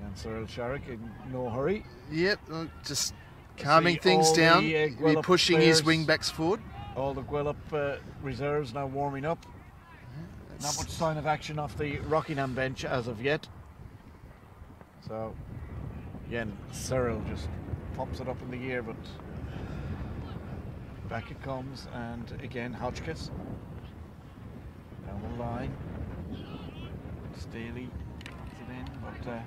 And Cyril Sharrock in no hurry. Yep, just calming things all down. the, We're Gwelup pushing his players, wing backs forward. All the Gwelup reserves now warming up. Not much sign of action off the Rockingham bench as of yet. So, again, Cyril just pops it up in the air, but back it comes, and again, Hotchkiss down the line. Staley puts it in, but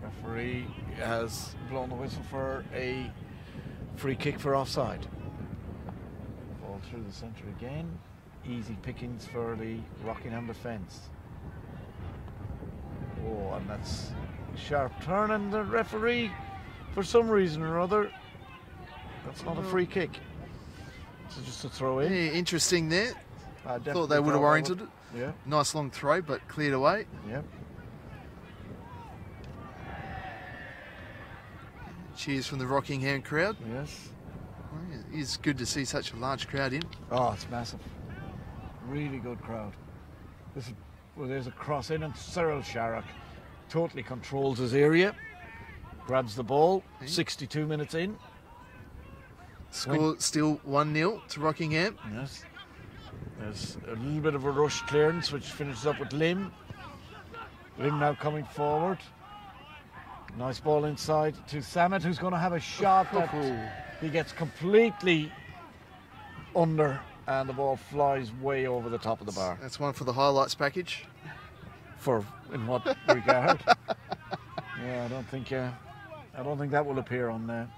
referee has blown the whistle for a free kick for offside. Ball through the centre again. Easy pickings for the Rockingham defence. Oh, and that's a sharp turn, and the referee, for some reason or other, that's not a free kick. It's just a throw in. Yeah, interesting there. Thought they would have thought oriented it. Yeah. Nice long throw, but cleared away. Yep. Cheers from the Rockingham crowd. Yes. Well, it is good to see such a large crowd in. Oh, it's massive. Really good crowd. This is, well, there's a cross in, and Cyril Sharrock totally controls his area. Grabs the ball. 62 minutes in. Score still 1-0 to Rockingham. Yes. There's a little bit of a rush clearance, which finishes up with Lim. Lim now coming forward. Nice ball inside to Samet, who's going to have a shot that he gets completely under, and the ball flies way over the top of the bar. That's one for the highlights package. For in what regard? Yeah, I don't think that will appear on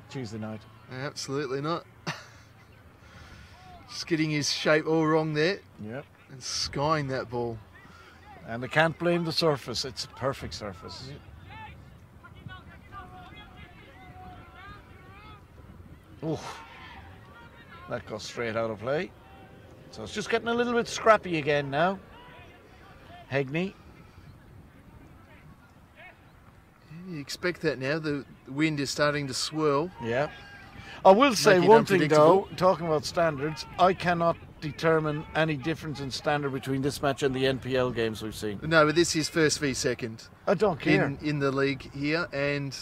Tuesday night. Absolutely not. Just getting his shape all wrong there. Yep. And skying that ball. And they can't blame the surface. It's a perfect surface. Yep. Oh, that goes straight out of play. So it's just getting a little bit scrappy again now. Hegney. You expect that now. The wind is starting to swirl. Yeah. I will say Make it one thing though, unpredictable. talking about standards, I cannot determine any difference in standard between this match and the NPL games we've seen. No, but this is first v second I don't care. in the league here, and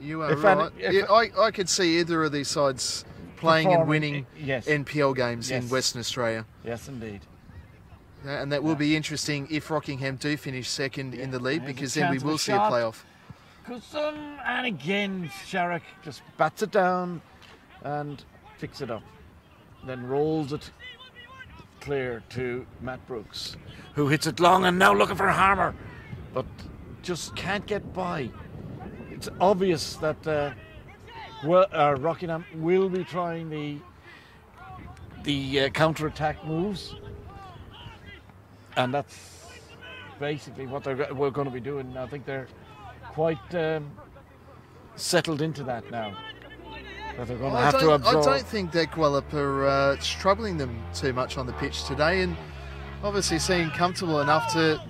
you are If right. any- if- I could see either of these sides playing and Performing, winning yes. NPL games in Yes. Western Australia. Yes, indeed. And that will be interesting if Rockingham do finish second in the league, There's a because then we chance of a will see a shot. playoff. And again, Sharrock just bats it down and picks it up. Then rolls it clear to Matt Brooks, who hits it long and now looking for Harmer, but just can't get by. It's obvious that Rockingham will be trying the counter-attack moves, and that's basically what we're going to be doing. I think they're quite settled into that now. That they're going to have to absorb. I don't think that Gwelup are troubling them too much on the pitch today, and obviously seem comfortable enough to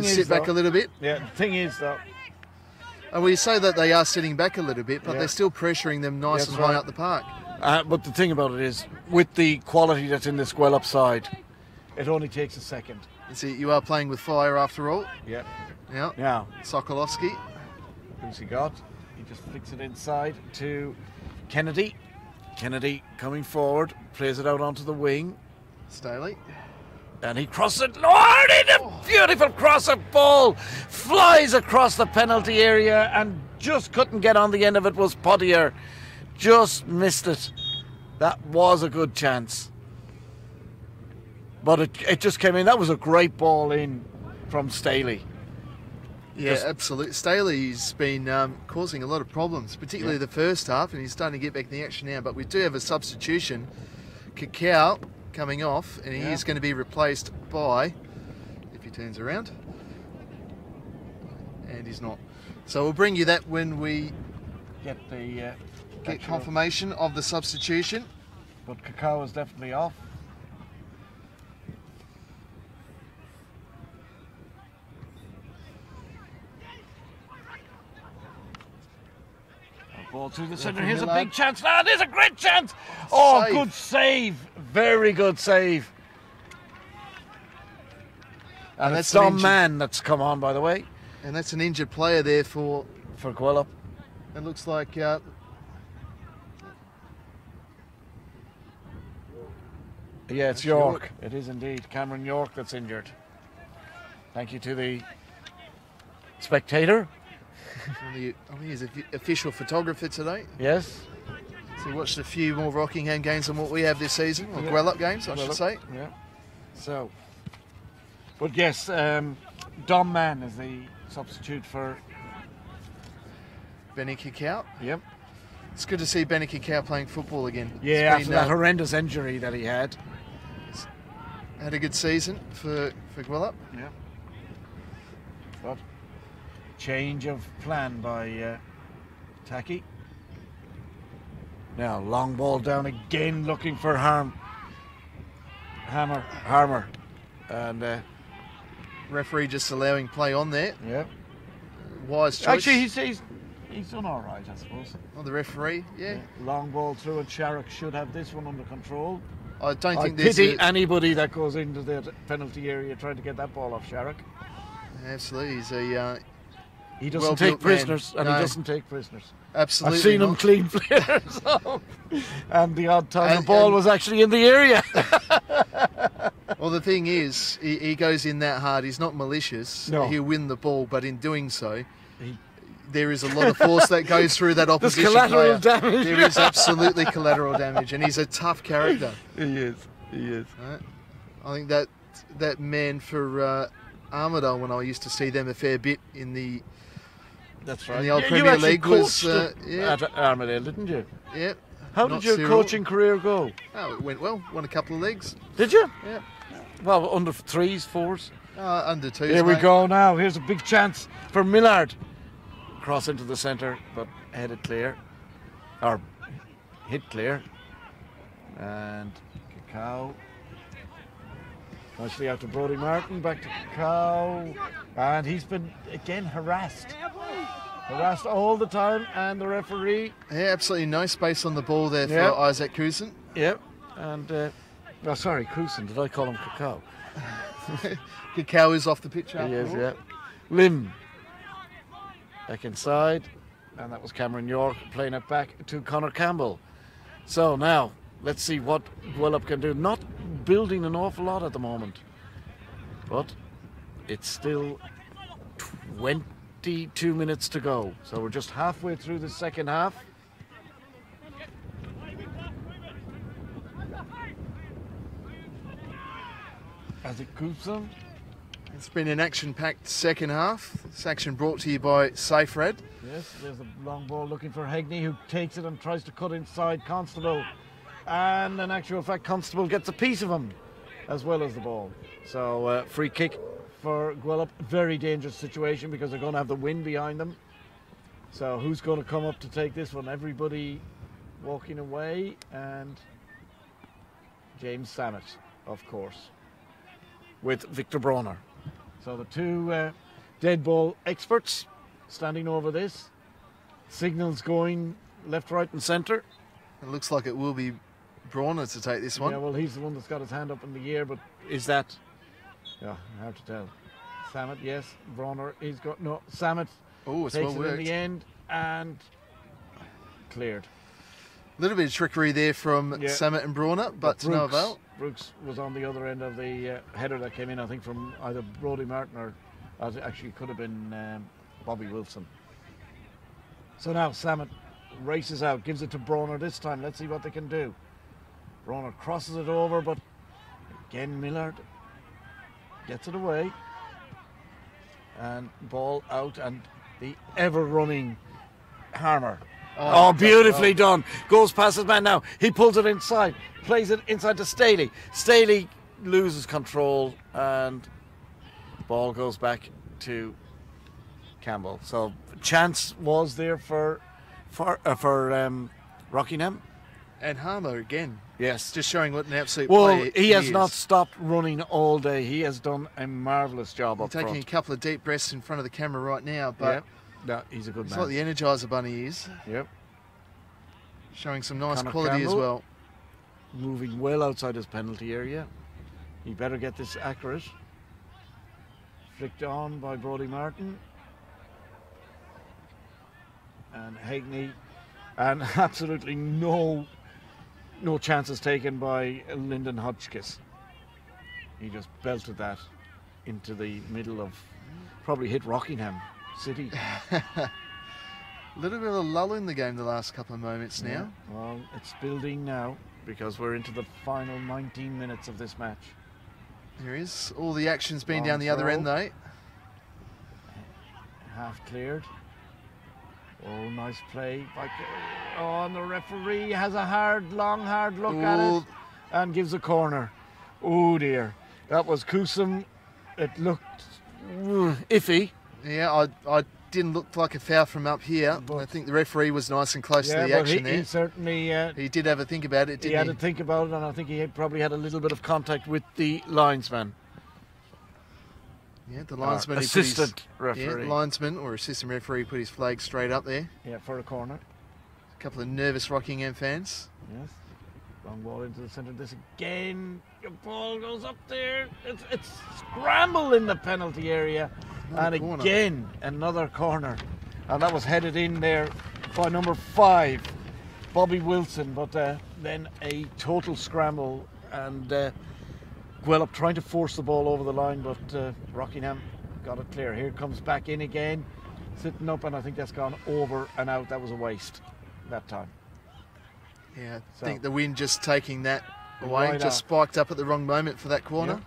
sit back a little bit. Yeah, the thing is though, And we say that they are sitting back a little bit, but Yeah. they're still pressuring them nice That's and high right. up the park. but the thing about it is, with the quality that's in this Gwelup side, it only takes a second. You see, you are playing with fire after all. Yeah. Yeah. Now, Sokolowski. who's he got? He just flicks it inside to Kennedy. Kennedy coming forward, plays it out onto the wing, Staley. and he crosses it. Lord, a beautiful crosser ball flies across the penalty area, and just couldn't get on the end of it was Potier. Just missed it. That was a good chance. But it just came in. That was a great ball in from Staley. Yeah, Just- absolutely. Staley's been causing a lot of problems, particularly the first half, and he's starting to get back in the action now. But we do have a substitution. Cacao coming off, and he Yeah. is going to be replaced by, if he turns around, and he's not. So we'll bring you that when we Get the get actual- confirmation of the substitution. But Cacao is definitely off. Ball through the centre. from Here's a Millard. big chance now. There's a great chance. Oh, Save. good save. Very good save. And that's it's an Dom injured- Mann that's come on, by the way, And that's an injured player there for, for Gwelup. it looks like, Yeah, it's York. It is indeed Cameron York that's injured. Thank you to the spectator. I think he's the official photographer today. Yes. So he watched a few more Rockingham games than what we have this season, or Gwelup games, I should say. Yeah. So, but yes, Dom Mann is the substitute for. Benny Kikau. Yep. It's good to see Benny Kikau playing football again. Yeah, He's after been, that horrendous injury that he had. had a good season for Gwelup. Yeah. But change of plan by Taki. Now long ball down again, looking for Harmer, and Referee just allowing play on there. yeah. Wise choice. Actually, he's done all right, I suppose. Oh, the referee, yeah. Long ball through, and Sharrock should have this one under control. I don't I think there's pity anybody that goes into the penalty area trying to get that ball off Sharrock. absolutely. He's a He doesn't well-built take prisoners, man. and No. he doesn't take prisoners. absolutely. I've seen him not. clean players off, and the odd time the And- ball and- was actually in the area. Well, the thing is, he goes in that hard. He's not malicious. No. He'll win the ball, but in doing so, He- there is a lot of force that goes through that There's opposition collateral player. damage. There is absolutely collateral damage, and he's a tough character. He is. Right? I think that man for Armidale, when I used to see them a fair bit in the That's in right. the old You Premier actually League, was coached yeah, at Armadale, didn't you? yeah. How Not did your Cyril. coaching career go? Oh, it went well. Won a couple of leagues. Did you? Yeah. Well, under threes, fours. Under twos. Here we mate. go now. Here's a big chance for Millard. Cross into the centre, but headed clear. Or hit clear. And Cacao. Nicely out to Brodie Martin. Back to Cacao. And he's been, again, harassed. Harassed all the time. And the referee. Yeah, absolutely no space on the ball there for Yeah. Isaac Cousin. Yep. And, oh, sorry, Cousin. Did I call him Cacao? Cacao is off the pitch. He after is, all. yeah. Lim. Back inside. And that was Cameron York playing it back to Connor Campbell. So now, let's see what Gwelup can do. Not building an awful lot at the moment. But it's still 22 minutes to go. So we're just halfway through the second half. As it goops them. It's been an action-packed second half. This action brought to you by SafeRed. Yes, there's a long ball looking for Hegney, who takes it and tries to cut inside Constable. And in actual fact, Constable gets a piece of him as well as the ball. So free kick for Gwelup. Very dangerous situation because they're going to have the wind behind them. So who's going to come up to take this one? Everybody walking away, and James Samet, of course, with Victor Bronner. So the two dead ball experts standing over this. Signals going left, right and centre. It looks like it will be Brawner to take this one. Yeah, well, he's the one that's got his hand up in the air, but is that... Yeah, hard to tell. Samet, yes. Bronner, he's got... No, Samet Oh, it's takes well it worked. in the end and cleared. A little bit of trickery there from Yeah. Samet and Brawner, but to no avail. Brooks was on the other end of the header that came in, I think, from either Brodie Martin or actually could have been Bobby Wilson. So now Samet races out, gives it to Bronner this time. Let's see what they can do. Bronner crosses it over, but again Millard gets it away. And ball out, and the ever-running Harmer. Oh, beautifully done. Goes past his man now. He pulls it inside. Plays it inside to Staley. Staley loses control, and ball goes back to Campbell. So chance was there for Rockingham. And Harmer again. Yes. Just showing what an absolute Well, player he has is. not stopped running all day. He has done a marvellous job up Taking front. a couple of deep breaths in front of the camera right now, but No, he's a good it's man. like the Energizer Bunny is. Yep. Showing some nice Conor quality as Campbell. well. Moving well outside his penalty area. He better get this accurate. Flicked on by Brodie Martin. And Hagney. And absolutely no chances taken by Lyndon Hodgkiss. He just belted that into the middle of, probably hit Rockingham City. A little bit of a lull in the game the last couple of moments now. Yeah, well, it's building now because we're into the final 19 minutes of this match. There is. All the action's been Long down the other throw. end though. Half cleared. Oh, nice play. Oh, and the referee has a hard look at Ooh. it and gives a corner. Oh dear. That was Kusum. It looked iffy. Yeah, I didn't look like a foul from up here. But I think the referee was nice and close to the but action he there. certainly He did have a think about it, he didn't had he? to think about it, and I think he probably had a little bit of contact with the linesman. Yeah, the linesman. Assistant Yeah, referee. linesman or assistant referee put his flag straight up there. Yeah, for a corner. A couple of nervous Rockingham fans. Yes. Long ball into the centre. This again. The ball goes up there. It's scramble in the penalty area. Another And corner. again, another corner. And that was headed in there by number 5, Bobby Wilson. But then a total scramble. And Gwelup trying to force the ball over the line. But Rockingham got it clear. Here comes back in again. Sitting up. And I think that's gone over and out. That was a waste that time. Yeah, I So- think the wind just taking that away, Right just out. spiked up at the wrong moment for that corner. Yeah.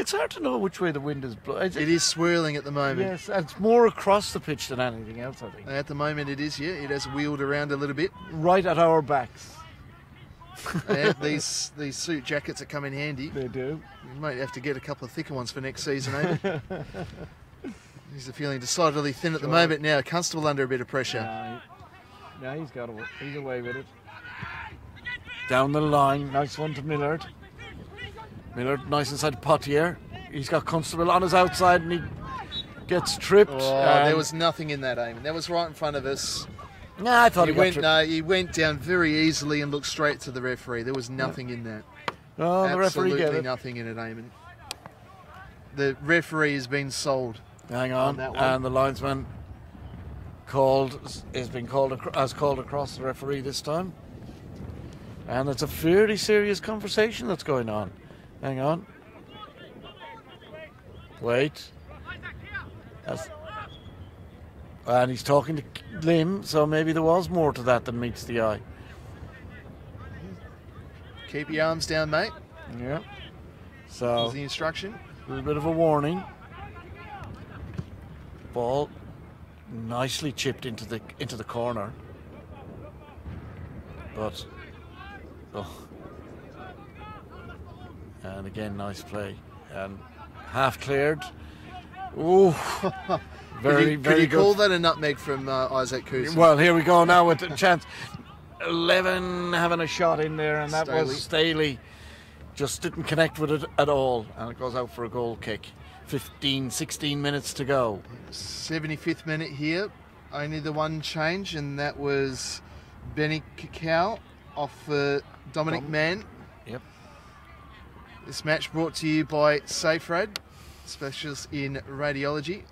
It's hard to know which way the wind is blowing. It is swirling at the moment. Yes, and it's more across the pitch than anything else, I think. At the moment it is, yeah. It has wheeled around a little bit. Right at our backs. Yeah, these suit jackets are come in handy. They do. We might have to get a couple of thicker ones for next season, eh? These are feeling decidedly thin at the Sure. moment now. Constable under a bit of pressure. Yeah, he's away with it. Down the line, nice one to Millard. Millard, nice inside Potier. He's got Constable on his outside and he gets tripped. Oh, and- there was nothing in that, Eamon. That was right in front of us. Nah, I thought he got tripped. He went down very easily and looked straight to the referee. There was nothing in that. Oh, the referee Absolutely gave it. nothing in it, Eamon. The referee has been sold. Hang on on, that one. and the linesman has called across the referee this time. And it's a fairly serious conversation that's going on. Hang on. Wait. And he's talking to Lim, so maybe there was more to that than meets the eye. Keep your arms down, mate. Yeah. Was So, the instruction. a little bit of a warning. Ball nicely chipped into the corner. But and again, nice play and half cleared. Ooh, very Could you good. call that a nutmeg from Isaac Coos? Well, here we go now with the chance. 11 having a shot in there, and that was Staley. Just didn't connect with it at all, and it goes out for a goal kick. 16 minutes to go. 75th minute here. Only the one change, and that was Benny Cacao off Dominic Mann. Yep. This match brought to you by SafeRad, specialists in radiology.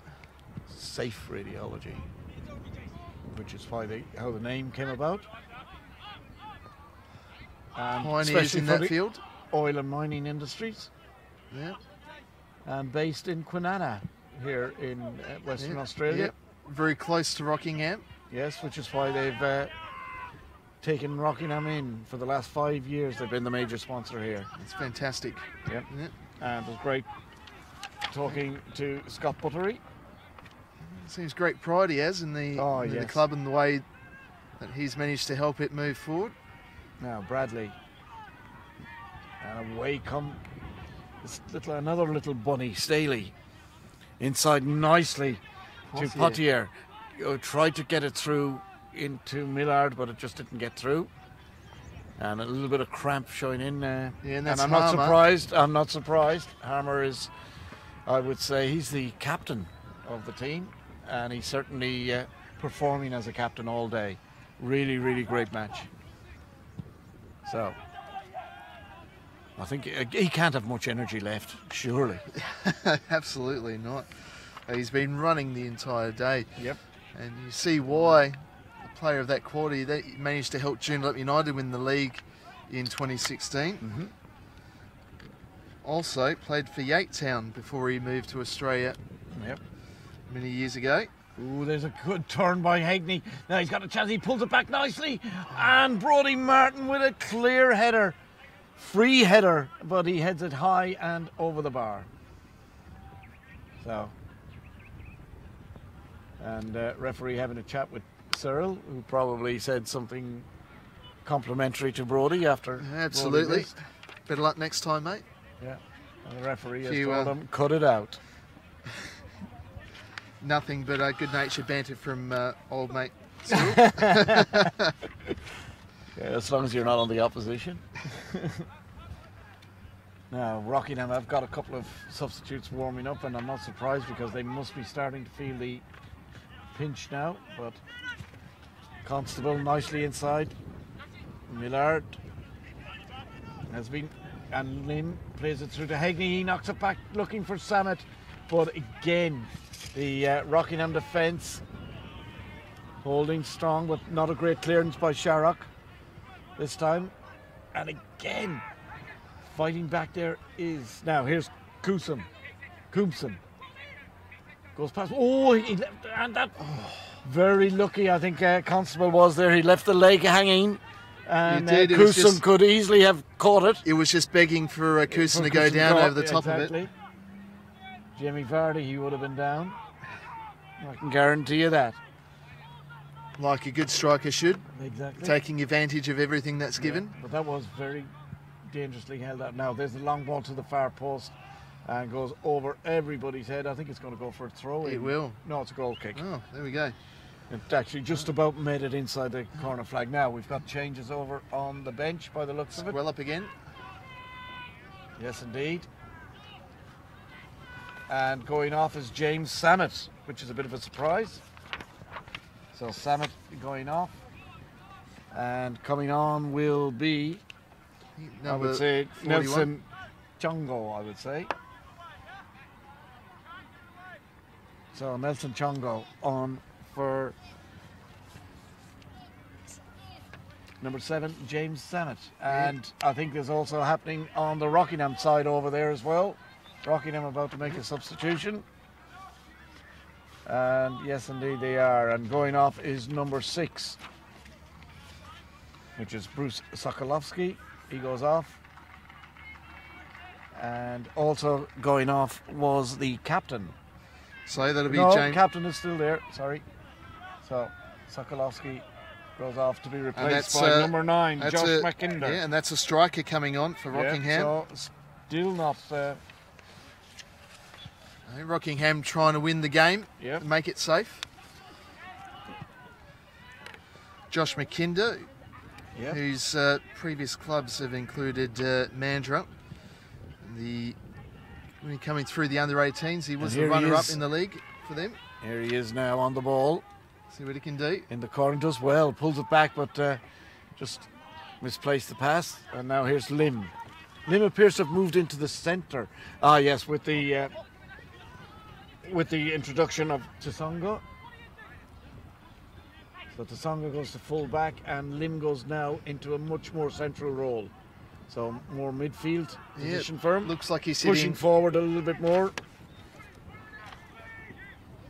Safe radiology, which is why how the name came about. And Pioneers especially in for that the field. oil and mining industries, Yeah. and based in Kwinana here in Western Yeah. Australia. Yeah. Very close to Rockingham. Yes, which is why they've taken Rockingham in for the last 5 years. They've been the major sponsor here. It's fantastic. Yep. Yeah. And it was great talking to Scott Buttery. Seems great pride he has in the Yes. club and the way that he's managed to help it move forward. Now Bradley, and away come another little bunny, Staley, inside nicely to Potier. Tried to get it through into Millard, but it just didn't get through. And a little bit of cramp showing in. and that's I'm not Harmer. surprised. I'm not surprised. Harmer is, I would say, he's the captain of the team, and he's certainly performing as a captain all day. Really, really great match. So, I think he can't have much energy left, surely. Absolutely not. He's been running the entire day. Yep. And you see why a player of that quality that managed to help Gwelup United win the league in 2016. Mm-hmm. Also played for Yatetown before he moved to Australia many years ago. Ooh, there's a good turn by Hagney. Now he's got a chance, he pulls it back nicely. And Brodie Martin with a clear header. Free header, but he heads it high and over the bar. So, and referee having a chat with Cyril, who probably said something complimentary to Brodie after. Absolutely. Better luck next time, mate. Yeah. And the referee has told him, cut it out. Nothing but good-natured banter from old mate Cyril. Yeah, as long as you're not on the opposition. Now, Rockingham have got a couple of substitutes warming up, and I'm not surprised because they must be starting to feel the pinch now. But Constable nicely inside. Millard has been, and Lim plays it through to Hagney. He knocks it back, looking for Samet, but again, the Rockingham defence holding strong, but not a great clearance by Sharrock this time. And again, fighting back there is, now here's Coomson. Goes past, he left, and that, very lucky I think Constable was there. He left the leg hanging, and Coomson could easily have caught it. It was just begging for Coomson to go down over the top of it. Jamie Vardy, he would have been down. I can guarantee you that. Like a good striker should. Exactly. Taking advantage of everything that's given. But that was very dangerously held out. Now there's a long ball to the far post and goes over everybody's head. I think it's going to go for a throw. It will. No, it's a goal kick. Oh, there we go. It actually just about made it inside the corner flag. Now we've got changes over on the bench by the looks of it. Gwelup again. Yes, indeed. And going off is James Samet, which is a bit of a surprise. So Samet going off. And coming on will be, I would say, 41. Nelson Chongo, I would say. So Nelson Chongo on for number 7, James Samet. And I think there's also happening on the Rockingham side over there as well. Rockingham about to make a substitution. And yes, indeed they are. And going off is number 6, which is Bruce Sokolowski. He goes off. And also going off was the captain. So that'll be James. Captain is still there, sorry. So Sokolowski goes off to be replaced by number 9, Josh McKinder. Yeah, and that's a striker coming on for Rockingham. So still not... Rockingham trying to win the game, make it safe. Josh McKinder, whose previous clubs have included Mandurah. When coming through the under-18s, he was the runner-up in the league for them. Here he is now on the ball. See what he can do. In the corner, does well, pulls it back, but just misplaced the pass. And now here's Lim. Lim appears to have moved into the centre. Ah, yes, with the introduction of Tsonga. So Tsonga goes to full back and Lim goes now into a much more central role. So more midfield position for him. Looks like he's pushing forward a little bit more.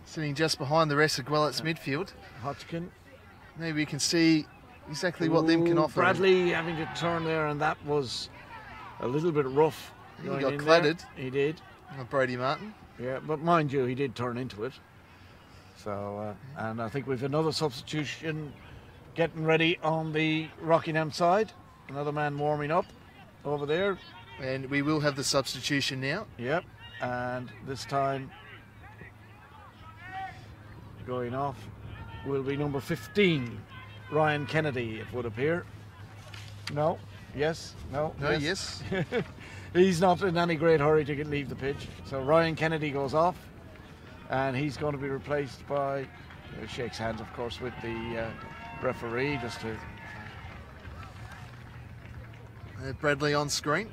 Sitting just behind the rest of Gwelup's midfield. Hodgkin. Maybe you can see exactly what Lim can offer. Bradley having to turn there, and that was a little bit rough. He got clattered. He did. Brodie Martin. Yeah, but mind you, he did turn into it. So, and I think we've another substitution getting ready on the Rockingham side. Another man warming up over there. And we will have the substitution now. Yep, and this time going off will be number 15, Ryan Kennedy, it would appear. No, yes, no. No, yes. He's not in any great hurry to leave the pitch. So Ryan Kennedy goes off, and he's going to be replaced by, shakes hands, of course, with the referee just to... Bradley on screen.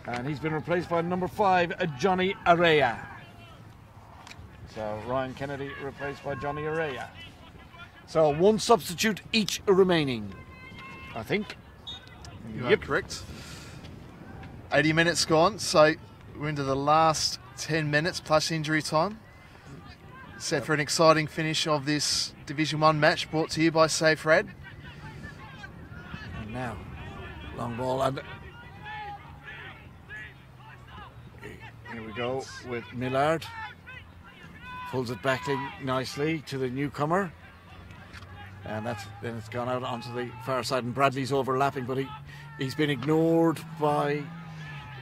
And he's been replaced by number 5, Johnny Araya. So Ryan Kennedy replaced by Johnny Araya. So 1 substitute each remaining, I think. You are correct. 80 minutes gone, so we're into the last 10 minutes plus injury time. Set for an exciting finish of this Division 1 match, brought to you by Safe Rad. And now, long ball, and here we go with Millard. Pulls it back in nicely to the newcomer. And then it's gone out onto the far side, and Bradley's overlapping, but he's been ignored by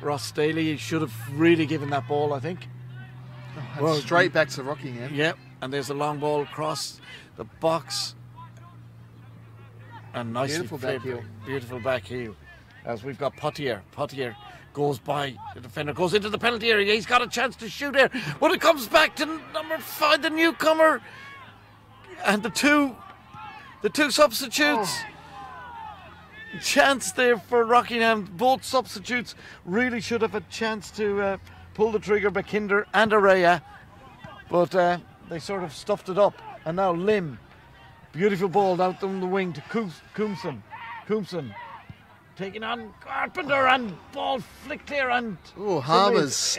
Ross Daly. He should have really given that ball, I think. Well, straight back to Rockingham. Yep, and there's a long ball across the box. And nicely Beautiful back heel. Beautiful back heel. As we've got Potier. Potier goes by the defender, goes into the penalty area. He's got a chance to shoot here, but it comes back to number 5, the newcomer. And the two substitutes. Chance there for Rockingham. Both substitutes really should have a chance to pull the trigger, Bekinder and Araya, but they sort of stuffed it up. And now Lim, beautiful ball out on the wing to Coomson taking on Carpenter, and ball flicked here, and Harmers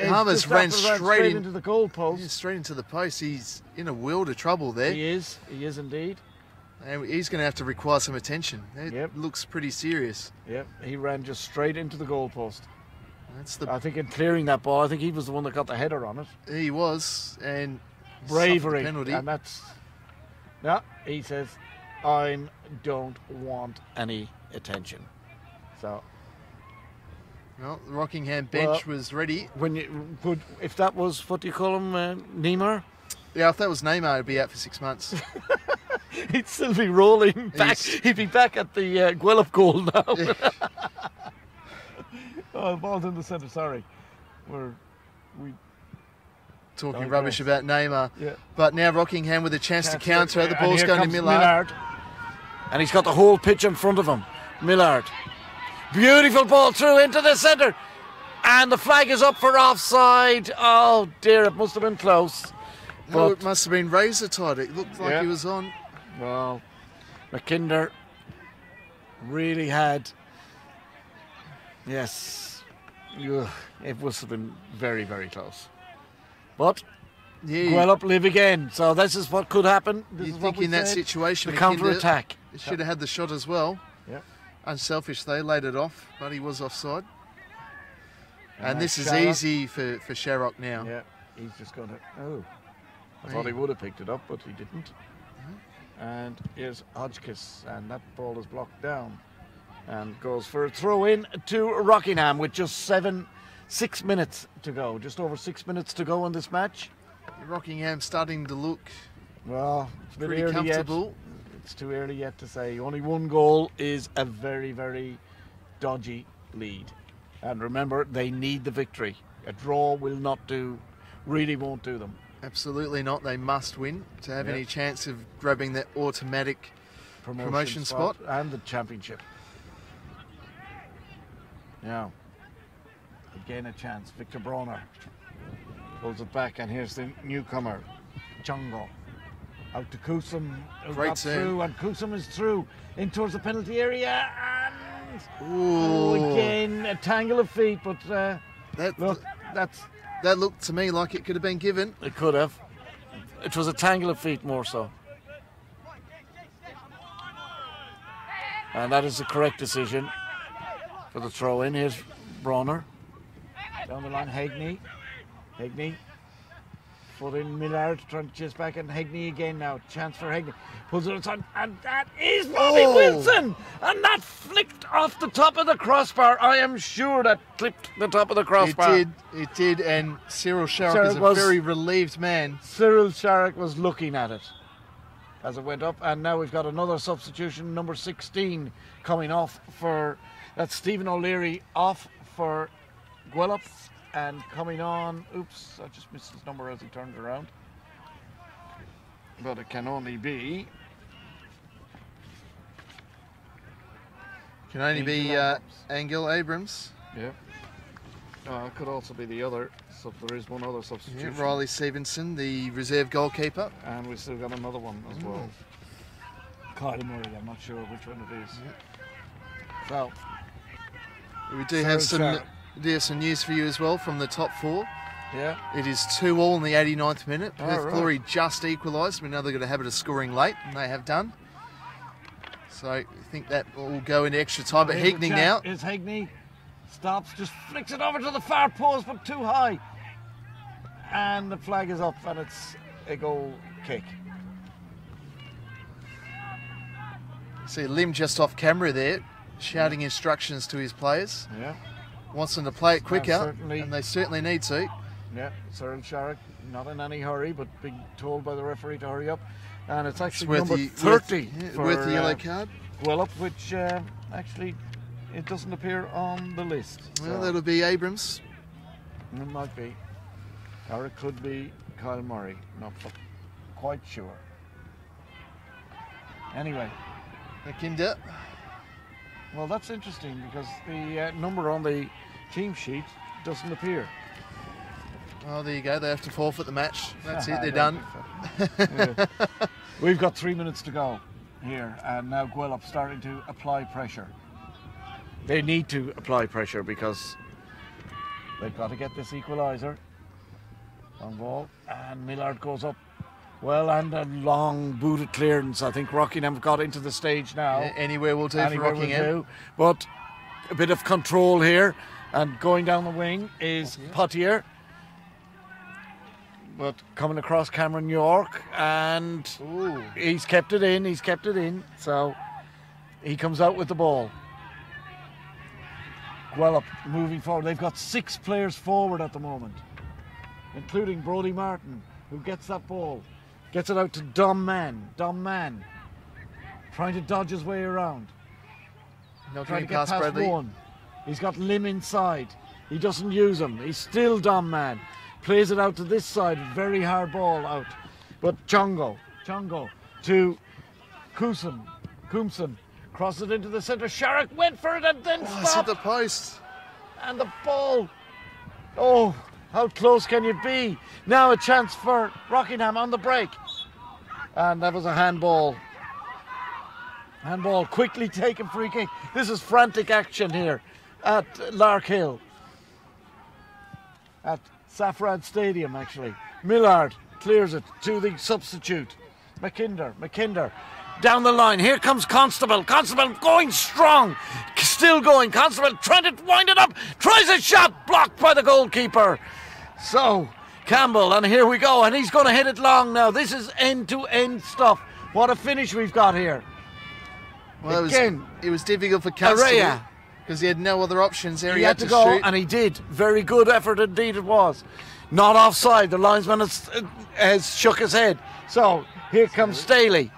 ran straight into the goal post. Yeah, straight into the post. He's in a world of trouble there. He is indeed. And he's going to have to require some attention. It looks pretty serious. Yep, he ran just straight into the goal post. I think in clearing that ball, I think he was the one that got the header on it. He was, and bravery, penalty. And that's... No, he says, I don't want any attention. So... Well, the Rockingham bench was ready. If that was, what do you call him, Neymar? Yeah, if that was Neymar, he'd be out for 6 months. He'd still be rolling back. He'd be back at the Gwelup goal now. Oh, the ball's in the centre, sorry. We talking rubbish about Neymar. Yeah. But now Rockingham with a chance to counter. The ball's going to Millard. And he's got the whole pitch in front of him. Millard. Beautiful ball through into the centre. And the flag is up for offside. Oh dear, it must have been close. No, it must have been razor tight. It looked like he was on. Well, McKinder really had... Yes, it must have been very, very close. But Gwelup live again, so this is what could happen. You think in that situation, the counter-attack. He should have had the shot as well. Yeah. Unselfish, they laid it off, but he was offside. And this is easy for Sharrock now. Yeah, he's just going to... Oh, I thought he would have picked it up, but he didn't. And here's Hodgkiss, and that ball is blocked down. And goes for a throw-in to Rockingham with just 6 minutes to go. Just over 6 minutes to go in this match. Rockingham starting to look it's pretty comfortable. It's too early yet to say. Only 1 goal is a very, very dodgy lead. And remember, they need the victory. A draw will not do, really won't do them. Absolutely not. They must win to have any chance of grabbing that automatic promotion spot. And the championship. Now, again a chance. Victor Bronner pulls it back, and here's the newcomer, Chongo. Out to Kusum, Great through, and Kusum is through in towards the penalty area, and again a tangle of feet, but that looked to me like it could have been given. It could have. It was a tangle of feet more so. And that is the correct decision for the throw-in. Here's Bronner. Down the line, Hegney. Foot in Millard, trying to chase back, and Hegney again now. Chance for Hegney. Pulls it outside, and that is Bobby Wilson! And that flicked off the top of the crossbar. I am sure that clipped the top of the crossbar. It did, and Cyril Sharrock is a very relieved man. Cyril Sharrock was looking at it as it went up, and now we've got another substitution, number 16, coming off for... That's Stephen O'Leary off for Gwelup, and coming on... Oops, I just missed his number as he turned around. But it can only be... Can only be Angel Abrams. Yeah. It could also be the other. So there is one other substitution. Yeah, Riley Stevenson, the reserve goalkeeper. And we still got another one as well. Kyle Murray, I'm not sure which one it is. Yeah. So we do have some news for you as well from the top four. Yeah. It is 2-2 in the 89th minute. Perth right. Glory just equalised. We know they've got a habit of scoring late, and they have done. So I think that will go into extra time. But Hegney now. Is Hegney stops, just flicks it over to the far post, but too high. And the flag is up, and it's a goal kick. See Lim just off camera there, shouting instructions to his players. Yeah. Wants them to play it quicker, certainly, and they certainly need to. Yeah, Cyril Sharrock, not in any hurry, but being told by the referee to hurry up. And it's actually number 30 worth the yellow card. Gwelup, which actually it doesn't appear on the list. Well, that'll be Abrams. It might be. Or it could be Kyle Murray, not quite sure. Anyway. McKinder. Well, that's interesting because the number on the team sheet doesn't appear. Oh, there you go. They have to forfeit the match. That's it. They're done. Yeah. We've got 3 minutes to go here, and now Gwelup starting to apply pressure. They need to apply pressure because they've got to get this equaliser. Long ball, and Millard goes up. Well, and a long booted clearance. I think Rockingham have got into the stage now. Yeah, anywhere will do for Rockingham. But a bit of control here, and going down the wing is Potier. But coming across Cameron York, and he's kept it in, so he comes out with the ball. Gwelup moving forward. They've got 6 players forward at the moment, including Brodie Martin, who gets that ball. Gets it out to Dom Man, trying to dodge his way around. Trying to get past one. He's got Lim inside. He doesn't use him. He's still Dom Man. Plays it out to this side. Very hard ball out. But Chongo to Coomson. Crosses it into the centre. Sharrock went for it and then stopped. It's at the post. And the ball. Oh, how close can you be? Now a chance for Rockingham on the break. And that was a handball. Handball, quickly taken free kick. This is frantic action here at Lark Hill. At Safran Stadium, actually. Millard clears it to the substitute. McKinder. Down the line. Here comes Constable. Constable going strong. Still going. Constable trying to wind it up. Tries a shot. Blocked by the goalkeeper. So, Campbell, and here we go. And he's going to hit it long now. This is end-to-end stuff. What a finish we've got here. Well, it was difficult for Constable because he had no other options there. He had to go, shoot. And he did. Very good effort indeed it was. Not offside. The linesman has shook his head. So, here comes Staley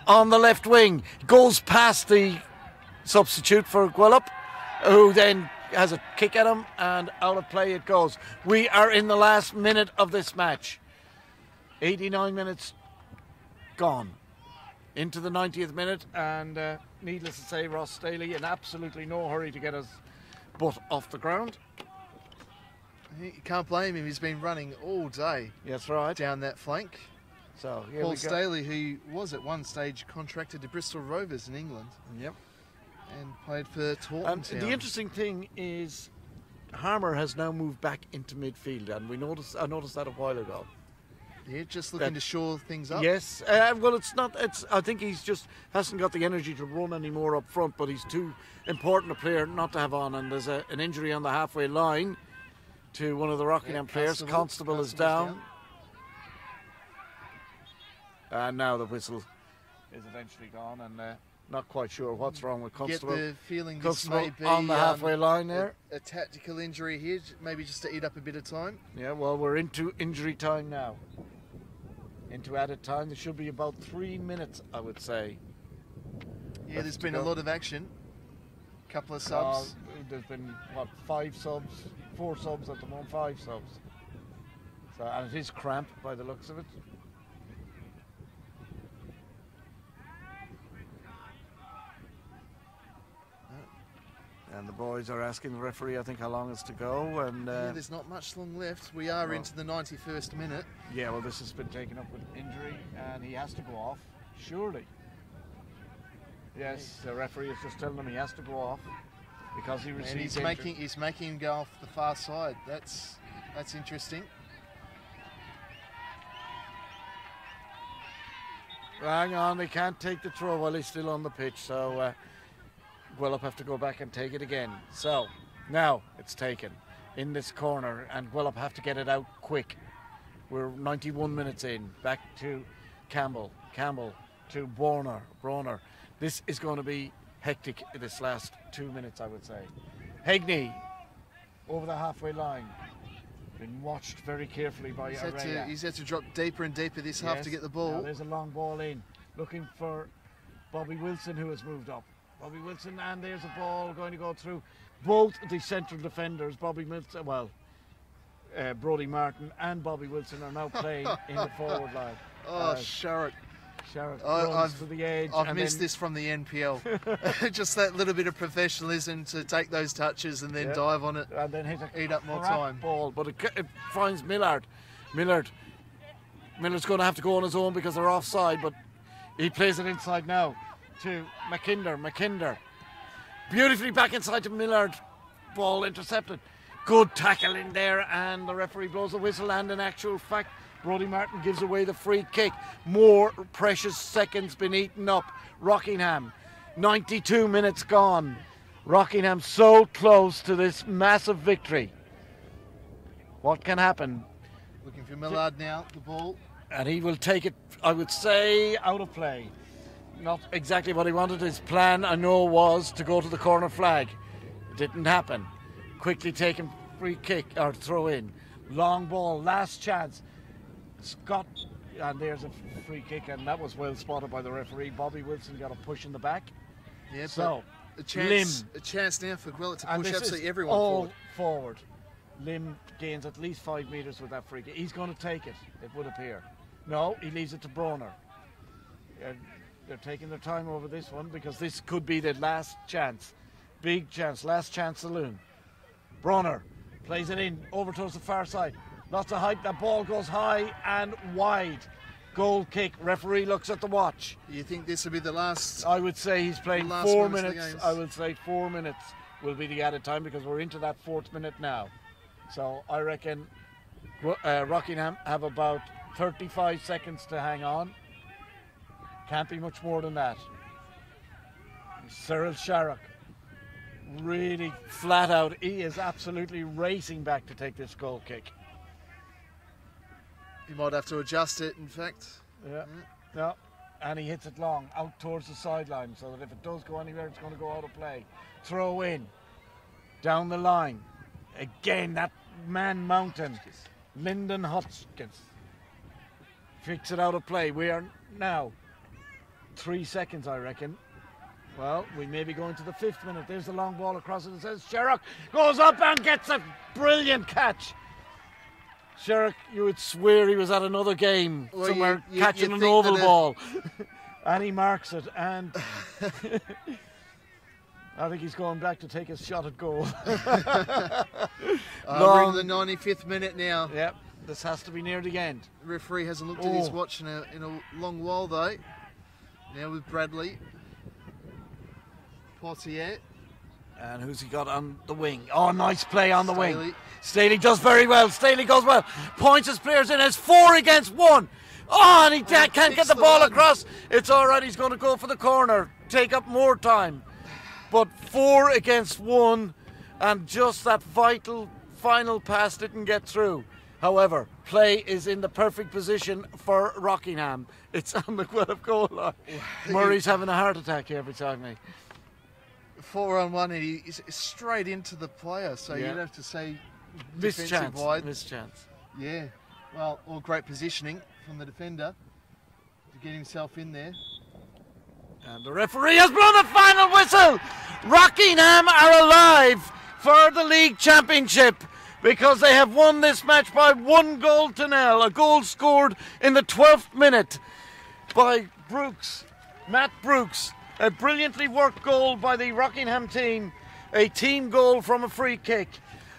on the left wing. Goes past the substitute for Gwelup, who then has a kick at him, and out of play it goes. We are in the last minute of this match. 89 minutes gone. Into the 90th minute, and needless to say, Ross Staley in absolutely no hurry to get his butt off the ground. You can't blame him. He's been running all day. That's right. Down that flank. So Paul Staley, who was at one stage contracted to Bristol Rovers in England. Yep. And played for Taunton. And the interesting thing is, Harmer has now moved back into midfield, and I noticed that a while ago. Yeah, just looking to shore things up. Yes, well, I think he's just hasn't got the energy to run anymore up front, but he's too important a player not to have on. And there's an injury on the halfway line to one of the Rockingham players. Constable is down. And now the whistle is eventually gone, and not quite sure what's wrong with Constable. Get the feeling this Constable may be on the halfway line there. A tactical injury here, maybe just to eat up a bit of time. Yeah, well, we're into injury time now. Into added time. There should be about 3 minutes, I would say. Yeah, there's been a lot of action. Couple of subs. There's been, 5 subs? 4 subs at the moment, 5 subs. So, and it is cramp by the looks of it. And the boys are asking the referee, I think, how long is to go. And Yeah, there's not much long left. We are into the 91st minute. yeah, well, this has been taken up with injury, and he has to go off, surely. Yes, the referee is just telling him he has to go off because he received And he's making him go off the far side. That's interesting. Hang on, they can't take the throw while he's still on the pitch, so Gwelup have to go back and take it again. So now it's taken in this corner, and Gwelup have to get it out quick. We're 91 minutes in. Back to Campbell to Bronner. This is going to be hectic this last 2 minutes, I would say. Hegney over the halfway line. Been watched very carefully by Araya. He's had to drop deeper and deeper this half to get the ball. Now there's a long ball in, looking for Bobby Wilson, who has moved up. Bobby Wilson, and there's a ball going to go through both the central defenders. Bobby Wilson, Brodie Martin and Bobby Wilson are now playing in the forward line. Oh, Sharrock. Sharrock runs to the edge. I've missed this from the NPL. Just that little bit of professionalism to take those touches and then dive on it and then eat up more time. Ball, but it finds Millard's going to have to go on his own because they're offside, but he plays it inside now to McKinder. Beautifully back inside to Millard. Ball intercepted. Good tackle in there, and the referee blows a whistle, and in actual fact Brodie Martin gives away the free kick. More precious seconds been eaten up. Rockingham, 92 minutes gone. Rockingham so close to this massive victory. What can happen? Looking for Millard now, the ball. And he will take it, I would say, out of play. Not exactly what he wanted. His plan, I know, was to go to the corner flag. It didn't happen. Quickly taken free kick, or throw in. Long ball, last chance. Scott, and there's a free kick, and that was well spotted by the referee. Bobby Wilson got a push in the back. Yeah, so a chance now for Gwelup to push absolutely everyone all forward. Lim gains at least 5 metres with that free kick. He's going to take it, it would appear. No, he leaves it to Bronner. They're taking their time over this one because this could be the last chance. Big chance, last chance saloon. Bronner plays it in over towards the far side. Lots of height, that ball goes high and wide. Goal kick, referee looks at the watch. You think this will be the last? I would say he's playing 4 minutes. I would say 4 minutes will be the added time because we're into that 4th minute now. So I reckon Rockingham have about 35 seconds to hang on. Can't be much more than that. Cyril Sharrock, really flat out. He is absolutely racing back to take this goal kick. He might have to adjust it, in fact. Yeah. No. And he hits it long, out towards the sideline, so that if it does go anywhere, it's going to go out of play. Throw in, down the line. Again, that man mountain, Lyndon Hopkins. Fix it out of play. We are now 3 seconds, I reckon. Well, we may be going to the 5th minute. There's the long ball across it. It says Sharrock goes up and gets a brilliant catch. Sharrock, you would swear he was at another game somewhere catching an oval ball. And he marks it. And I think he's going back to take his shot at goal. We're in the 95th minute now. Yep, this has to be near the end. The referee hasn't looked at his watch in a long while, though. Now with Bradley. Portier. And who's he got on the wing? Oh, nice play on the wing. Staley does very well. Staley goes well. Points his players in as 4 against 1. Oh, and he can't get the ball across. It's all right. He's going to go for the corner. Take up more time. But 4 against 1. And just that vital final pass didn't get through. However, play is in the perfect position for Rockingham. It's on the Gwelup goal line. Murray's having a heart attack every time, mate. 4-on-1, and he's straight into the player, so you'd have to say defensive wide. Mischance. Yeah, well, all great positioning from the defender to get himself in there. And the referee has blown the final whistle. Rockingham are alive for the league championship because they have won this match by 1-0. A goal scored in the 12th minute by Matt Brooks. A brilliantly worked goal by the Rockingham team, a team goal from a free kick.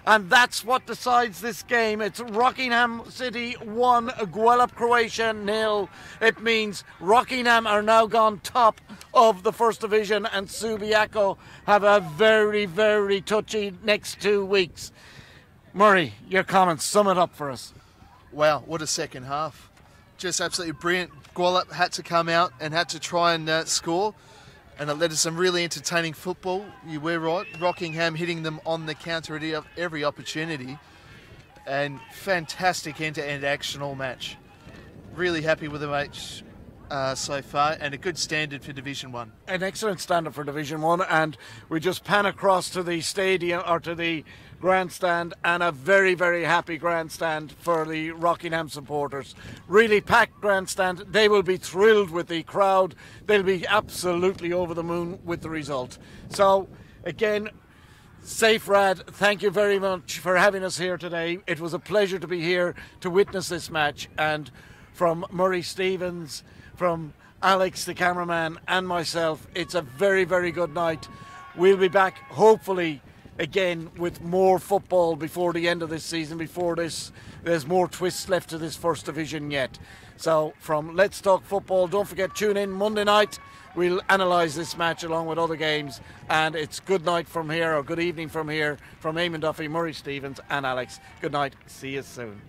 And that's what decides this game. It's Rockingham City 1, Gwelup Croatia 0. It means Rockingham are now gone top of the First Division, and Subiaco have a very, very touchy next 2 weeks. Murray, your comments, sum it up for us. Wow, what a second half. Just absolutely brilliant. Gwelup had to come out and had to try and score. And it led to some really entertaining football. You were right. Rockingham hitting them on the counter at every opportunity. And fantastic end-to-end action all match. Really happy with the match so far, and a good standard for Division 1. An excellent standard for Division 1, and we just pan across to the stadium, or to the grandstand, and a very, very happy grandstand for the Rockingham supporters. Really packed grandstand. They will be thrilled with the crowd. They'll be absolutely over the moon with the result. So, again, Safe Rad, thank you very much for having us here today. It was a pleasure to be here to witness this match, and from Murray Stevens, from Alex the cameraman, and myself, it's a very, very good night. We'll be back hopefully again with more football before the end of this season. Before this, there's more twists left to this First Division yet. So from Let's Talk Football, don't forget, tune in Monday night. We'll analyse this match along with other games, and it's good night from here, or good evening from here, from Eamon Duffy, Murray Stevens and Alex. Good night, see you soon.